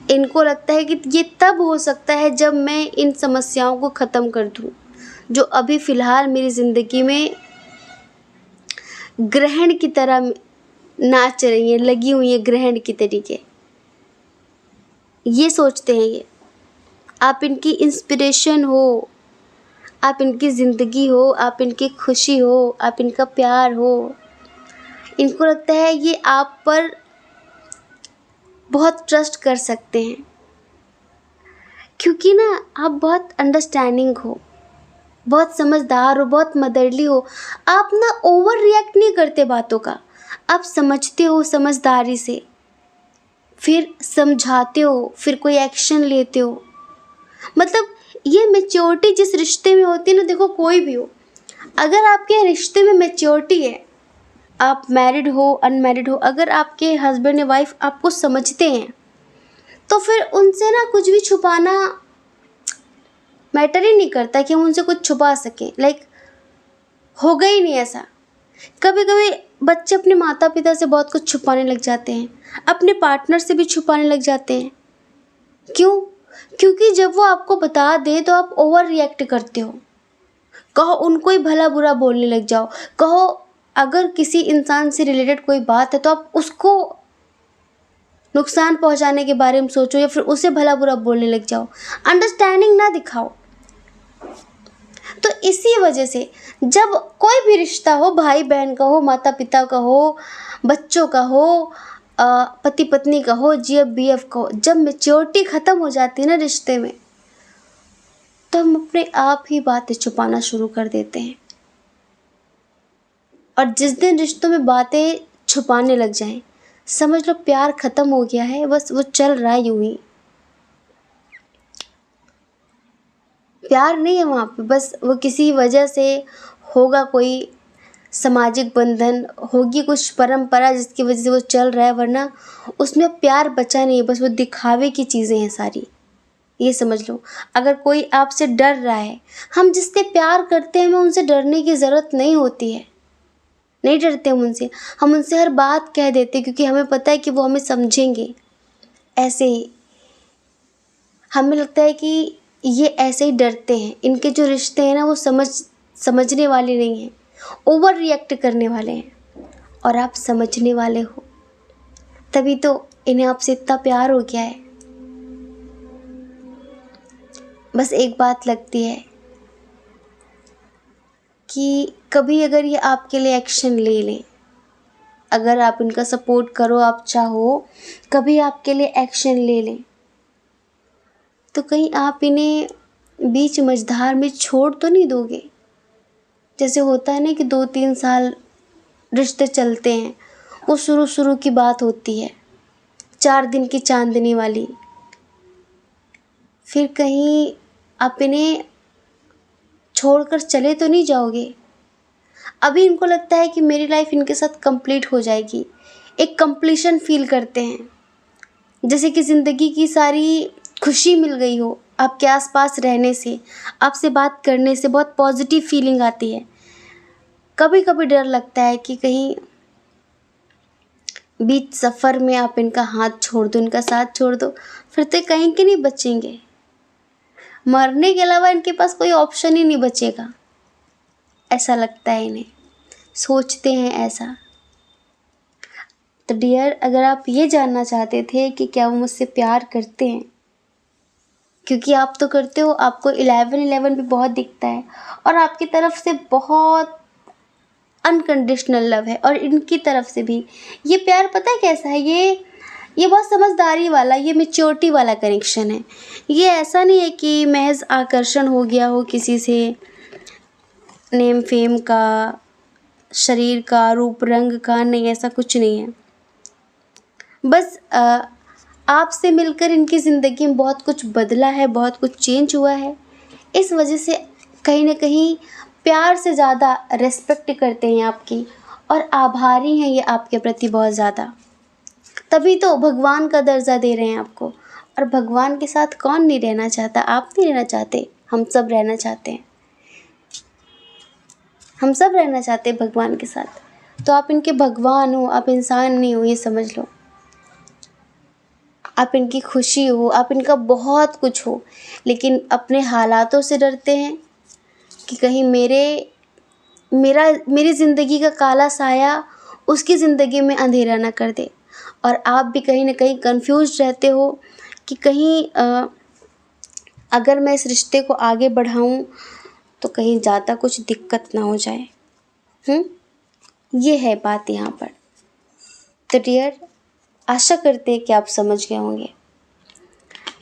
Speaker 1: इनको लगता है कि ये तब हो सकता है जब मैं इन समस्याओं को ख़त्म कर दूँ, जो अभी फ़िलहाल मेरी ज़िंदगी में ग्रहण की तरह नाच रही हैं, लगी हुई हैं ग्रहण की तरीके। ये सोचते हैं ये, आप इनकी इंस्पिरेशन हो, आप इनकी ज़िंदगी हो, आप इनकी खुशी हो, आप इनका प्यार हो। इनको लगता है ये आप पर बहुत ट्रस्ट कर सकते हैं, क्योंकि ना आप बहुत अंडरस्टैंडिंग हो, बहुत समझदार हो, बहुत मदरली हो। आप ना ओवर रिएक्ट नहीं करते बातों का, आप समझते हो समझदारी से, फिर समझाते हो, फिर कोई एक्शन लेते हो। मतलब ये मैच्योरिटी जिस रिश्ते में होती है ना, देखो कोई भी हो, अगर आपके रिश्ते में मैच्योरिटी है, आप मैरिड हो अनमैरिड हो, अगर आपके हस्बैंड या वाइफ आपको समझते हैं तो फिर उनसे ना कुछ भी छुपाना मैटर ही नहीं करता कि हम उनसे कुछ छुपा सकें। लाइक होगा ही नहीं ऐसा। कभी कभी बच्चे अपने माता पिता से बहुत कुछ छुपाने लग जाते हैं, अपने पार्टनर से भी छुपाने लग जाते हैं। क्यों? क्योंकि जब वो आपको बता दे तो आप ओवर रिएक्ट करते हो, कहो उनको ही भला बुरा बोलने लग जाओ, कहो अगर किसी इंसान से रिलेटेड कोई बात है तो आप उसको नुकसान पहुंचाने के बारे में सोचो, या फिर उसे भला बुरा बोलने लग जाओ, अंडरस्टैंडिंग ना दिखाओ। तो इसी वजह से जब कोई भी रिश्ता हो, भाई बहन का हो, माता पिता का हो, बच्चों का हो, पति पत्नी का हो, जीएफ बीएफ का हो, जब मैच्योरिटी ख़त्म हो जाती है ना रिश्ते में, तो हम अपने आप ही बातें छुपाना शुरू कर देते हैं। और जिस दिन रिश्तों में बातें छुपाने लग जाएं, समझ लो प्यार ख़त्म हो गया है, बस वो चल रहा है यूं ही। प्यार नहीं है वहाँ पे, बस वो किसी वजह से होगा, कोई सामाजिक बंधन होगी, कुछ परंपरा जिसकी वजह से वो चल रहा है, वरना उसमें प्यार बचा नहीं है, बस वो दिखावे की चीज़ें हैं सारी। ये समझ लो, अगर कोई आपसे डर रहा है, हम जिससे प्यार करते हैं हमें उनसे डरने की ज़रूरत नहीं होती है, नहीं डरते हम उनसे हर बात कह देते, क्योंकि हमें पता है कि वो हमें समझेंगे। ऐसे ही हमें लगता है कि ये ऐसे ही डरते हैं, इनके जो रिश्ते हैं ना वो समझने वाले नहीं हैं, ओवर रिएक्ट करने वाले हैं, और आप समझने वाले हो, तभी तो इन्हें आपसे इतना प्यार हो गया है। बस एक बात लगती है कि कभी अगर ये आपके लिए एक्शन ले लें, अगर आप इनका सपोर्ट करो, आप चाहो, कभी आपके लिए एक्शन ले लें, तो कहीं आप इन्हें बीच मझधार में छोड़ तो नहीं दोगे। जैसे होता है ना कि 2-3 साल रिश्ते चलते हैं, वो शुरू की बात होती है, 4 दिन की चांदनी वाली, फिर कहीं आप इन्हें छोड़कर चले तो नहीं जाओगे। अभी इनको लगता है कि मेरी लाइफ इनके साथ कंप्लीट हो जाएगी, एक कंप्लीशन फील करते हैं, जैसे कि ज़िंदगी की सारी खुशी मिल गई हो आपके आसपास रहने से, आपसे बात करने से बहुत पॉजिटिव फीलिंग आती है। कभी कभी डर लगता है कि कहीं बीच सफ़र में आप इनका हाथ छोड़ दो, इनका साथ छोड़ दो, फिर तो कहीं के नहीं बचेंगे, मरने के अलावा इनके पास कोई ऑप्शन ही नहीं बचेगा। ऐसा लगता है इन्हें, सोचते हैं ऐसा। तो डियर, अगर आप ये जानना चाहते थे कि क्या वो मुझसे प्यार करते हैं, क्योंकि आप तो करते हो, आपको 11-11 भी बहुत दिखता है, और आपकी तरफ से बहुत अनकंडीशनल लव है, और इनकी तरफ से भी। ये प्यार पता है कैसा है, ये बहुत समझदारी वाला, ये मैच्योरिटी वाला कनेक्शन है। ये ऐसा नहीं है कि महज आकर्षण हो गया हो किसी से, नेम फेम का, शरीर का, रूप रंग का, नहीं, ऐसा कुछ नहीं है। बस आपसे मिलकर इनकी ज़िंदगी में बहुत कुछ बदला है, बहुत कुछ चेंज हुआ है, इस वजह से कहीं ना कहीं प्यार से ज़्यादा रेस्पेक्ट करते हैं आपकी, और आभारी हैं ये आपके प्रति बहुत ज़्यादा। तभी तो भगवान का दर्जा दे रहे हैं आपको, और भगवान के साथ कौन नहीं रहना चाहता। आप नहीं रहना चाहते, हम सब रहना चाहते हैं, हम सब रहना चाहते हैं भगवान के साथ। तो आप इनके भगवान हो, आप इंसान नहीं हो, ये समझ लो। आप इनकी खुशी हो, आप इनका बहुत कुछ हो, लेकिन अपने हालातों से डरते हैं कि कहीं मेरी ज़िंदगी का काला साया उसकी ज़िंदगी में अंधेरा ना कर दे। और आप भी कहीं ना कहीं कंफ्यूज रहते हो कि कहीं अगर मैं इस रिश्ते को आगे बढ़ाऊं तो कहीं ज़्यादा कुछ दिक्कत ना हो जाए। ये है बात यहाँ पर। तो डियर, आशा करते हैं कि आप समझ गए होंगे।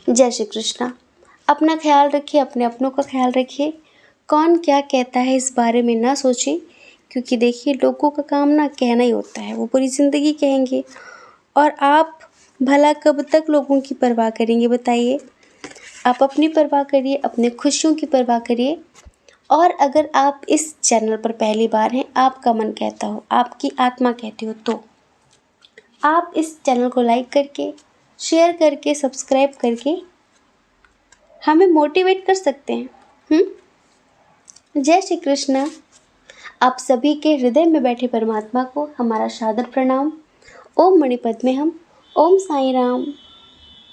Speaker 1: जय श्री कृष्णा। अपना ख्याल रखिए, अपने अपनों का ख्याल रखिए। कौन क्या कहता है इस बारे में ना सोचें, क्योंकि देखिए लोगों का काम ना कहना ही होता है, वो पूरी ज़िंदगी कहेंगे, और आप भला कब तक लोगों की परवाह करेंगे बताइए। आप अपनी परवाह करिए, अपने खुशियों की परवाह करिए। और अगर आप इस चैनल पर पहली बार हैं, आपका मन कहता हो, आपकी आत्मा कहती हो, तो आप इस चैनल को लाइक करके, शेयर करके, सब्सक्राइब करके हमें मोटिवेट कर सकते हैं। जय श्री कृष्ण। आप सभी के हृदय में बैठे परमात्मा को हमारा सादर प्रणाम। ओम मणिपद्मे हम। ओम साईं राम।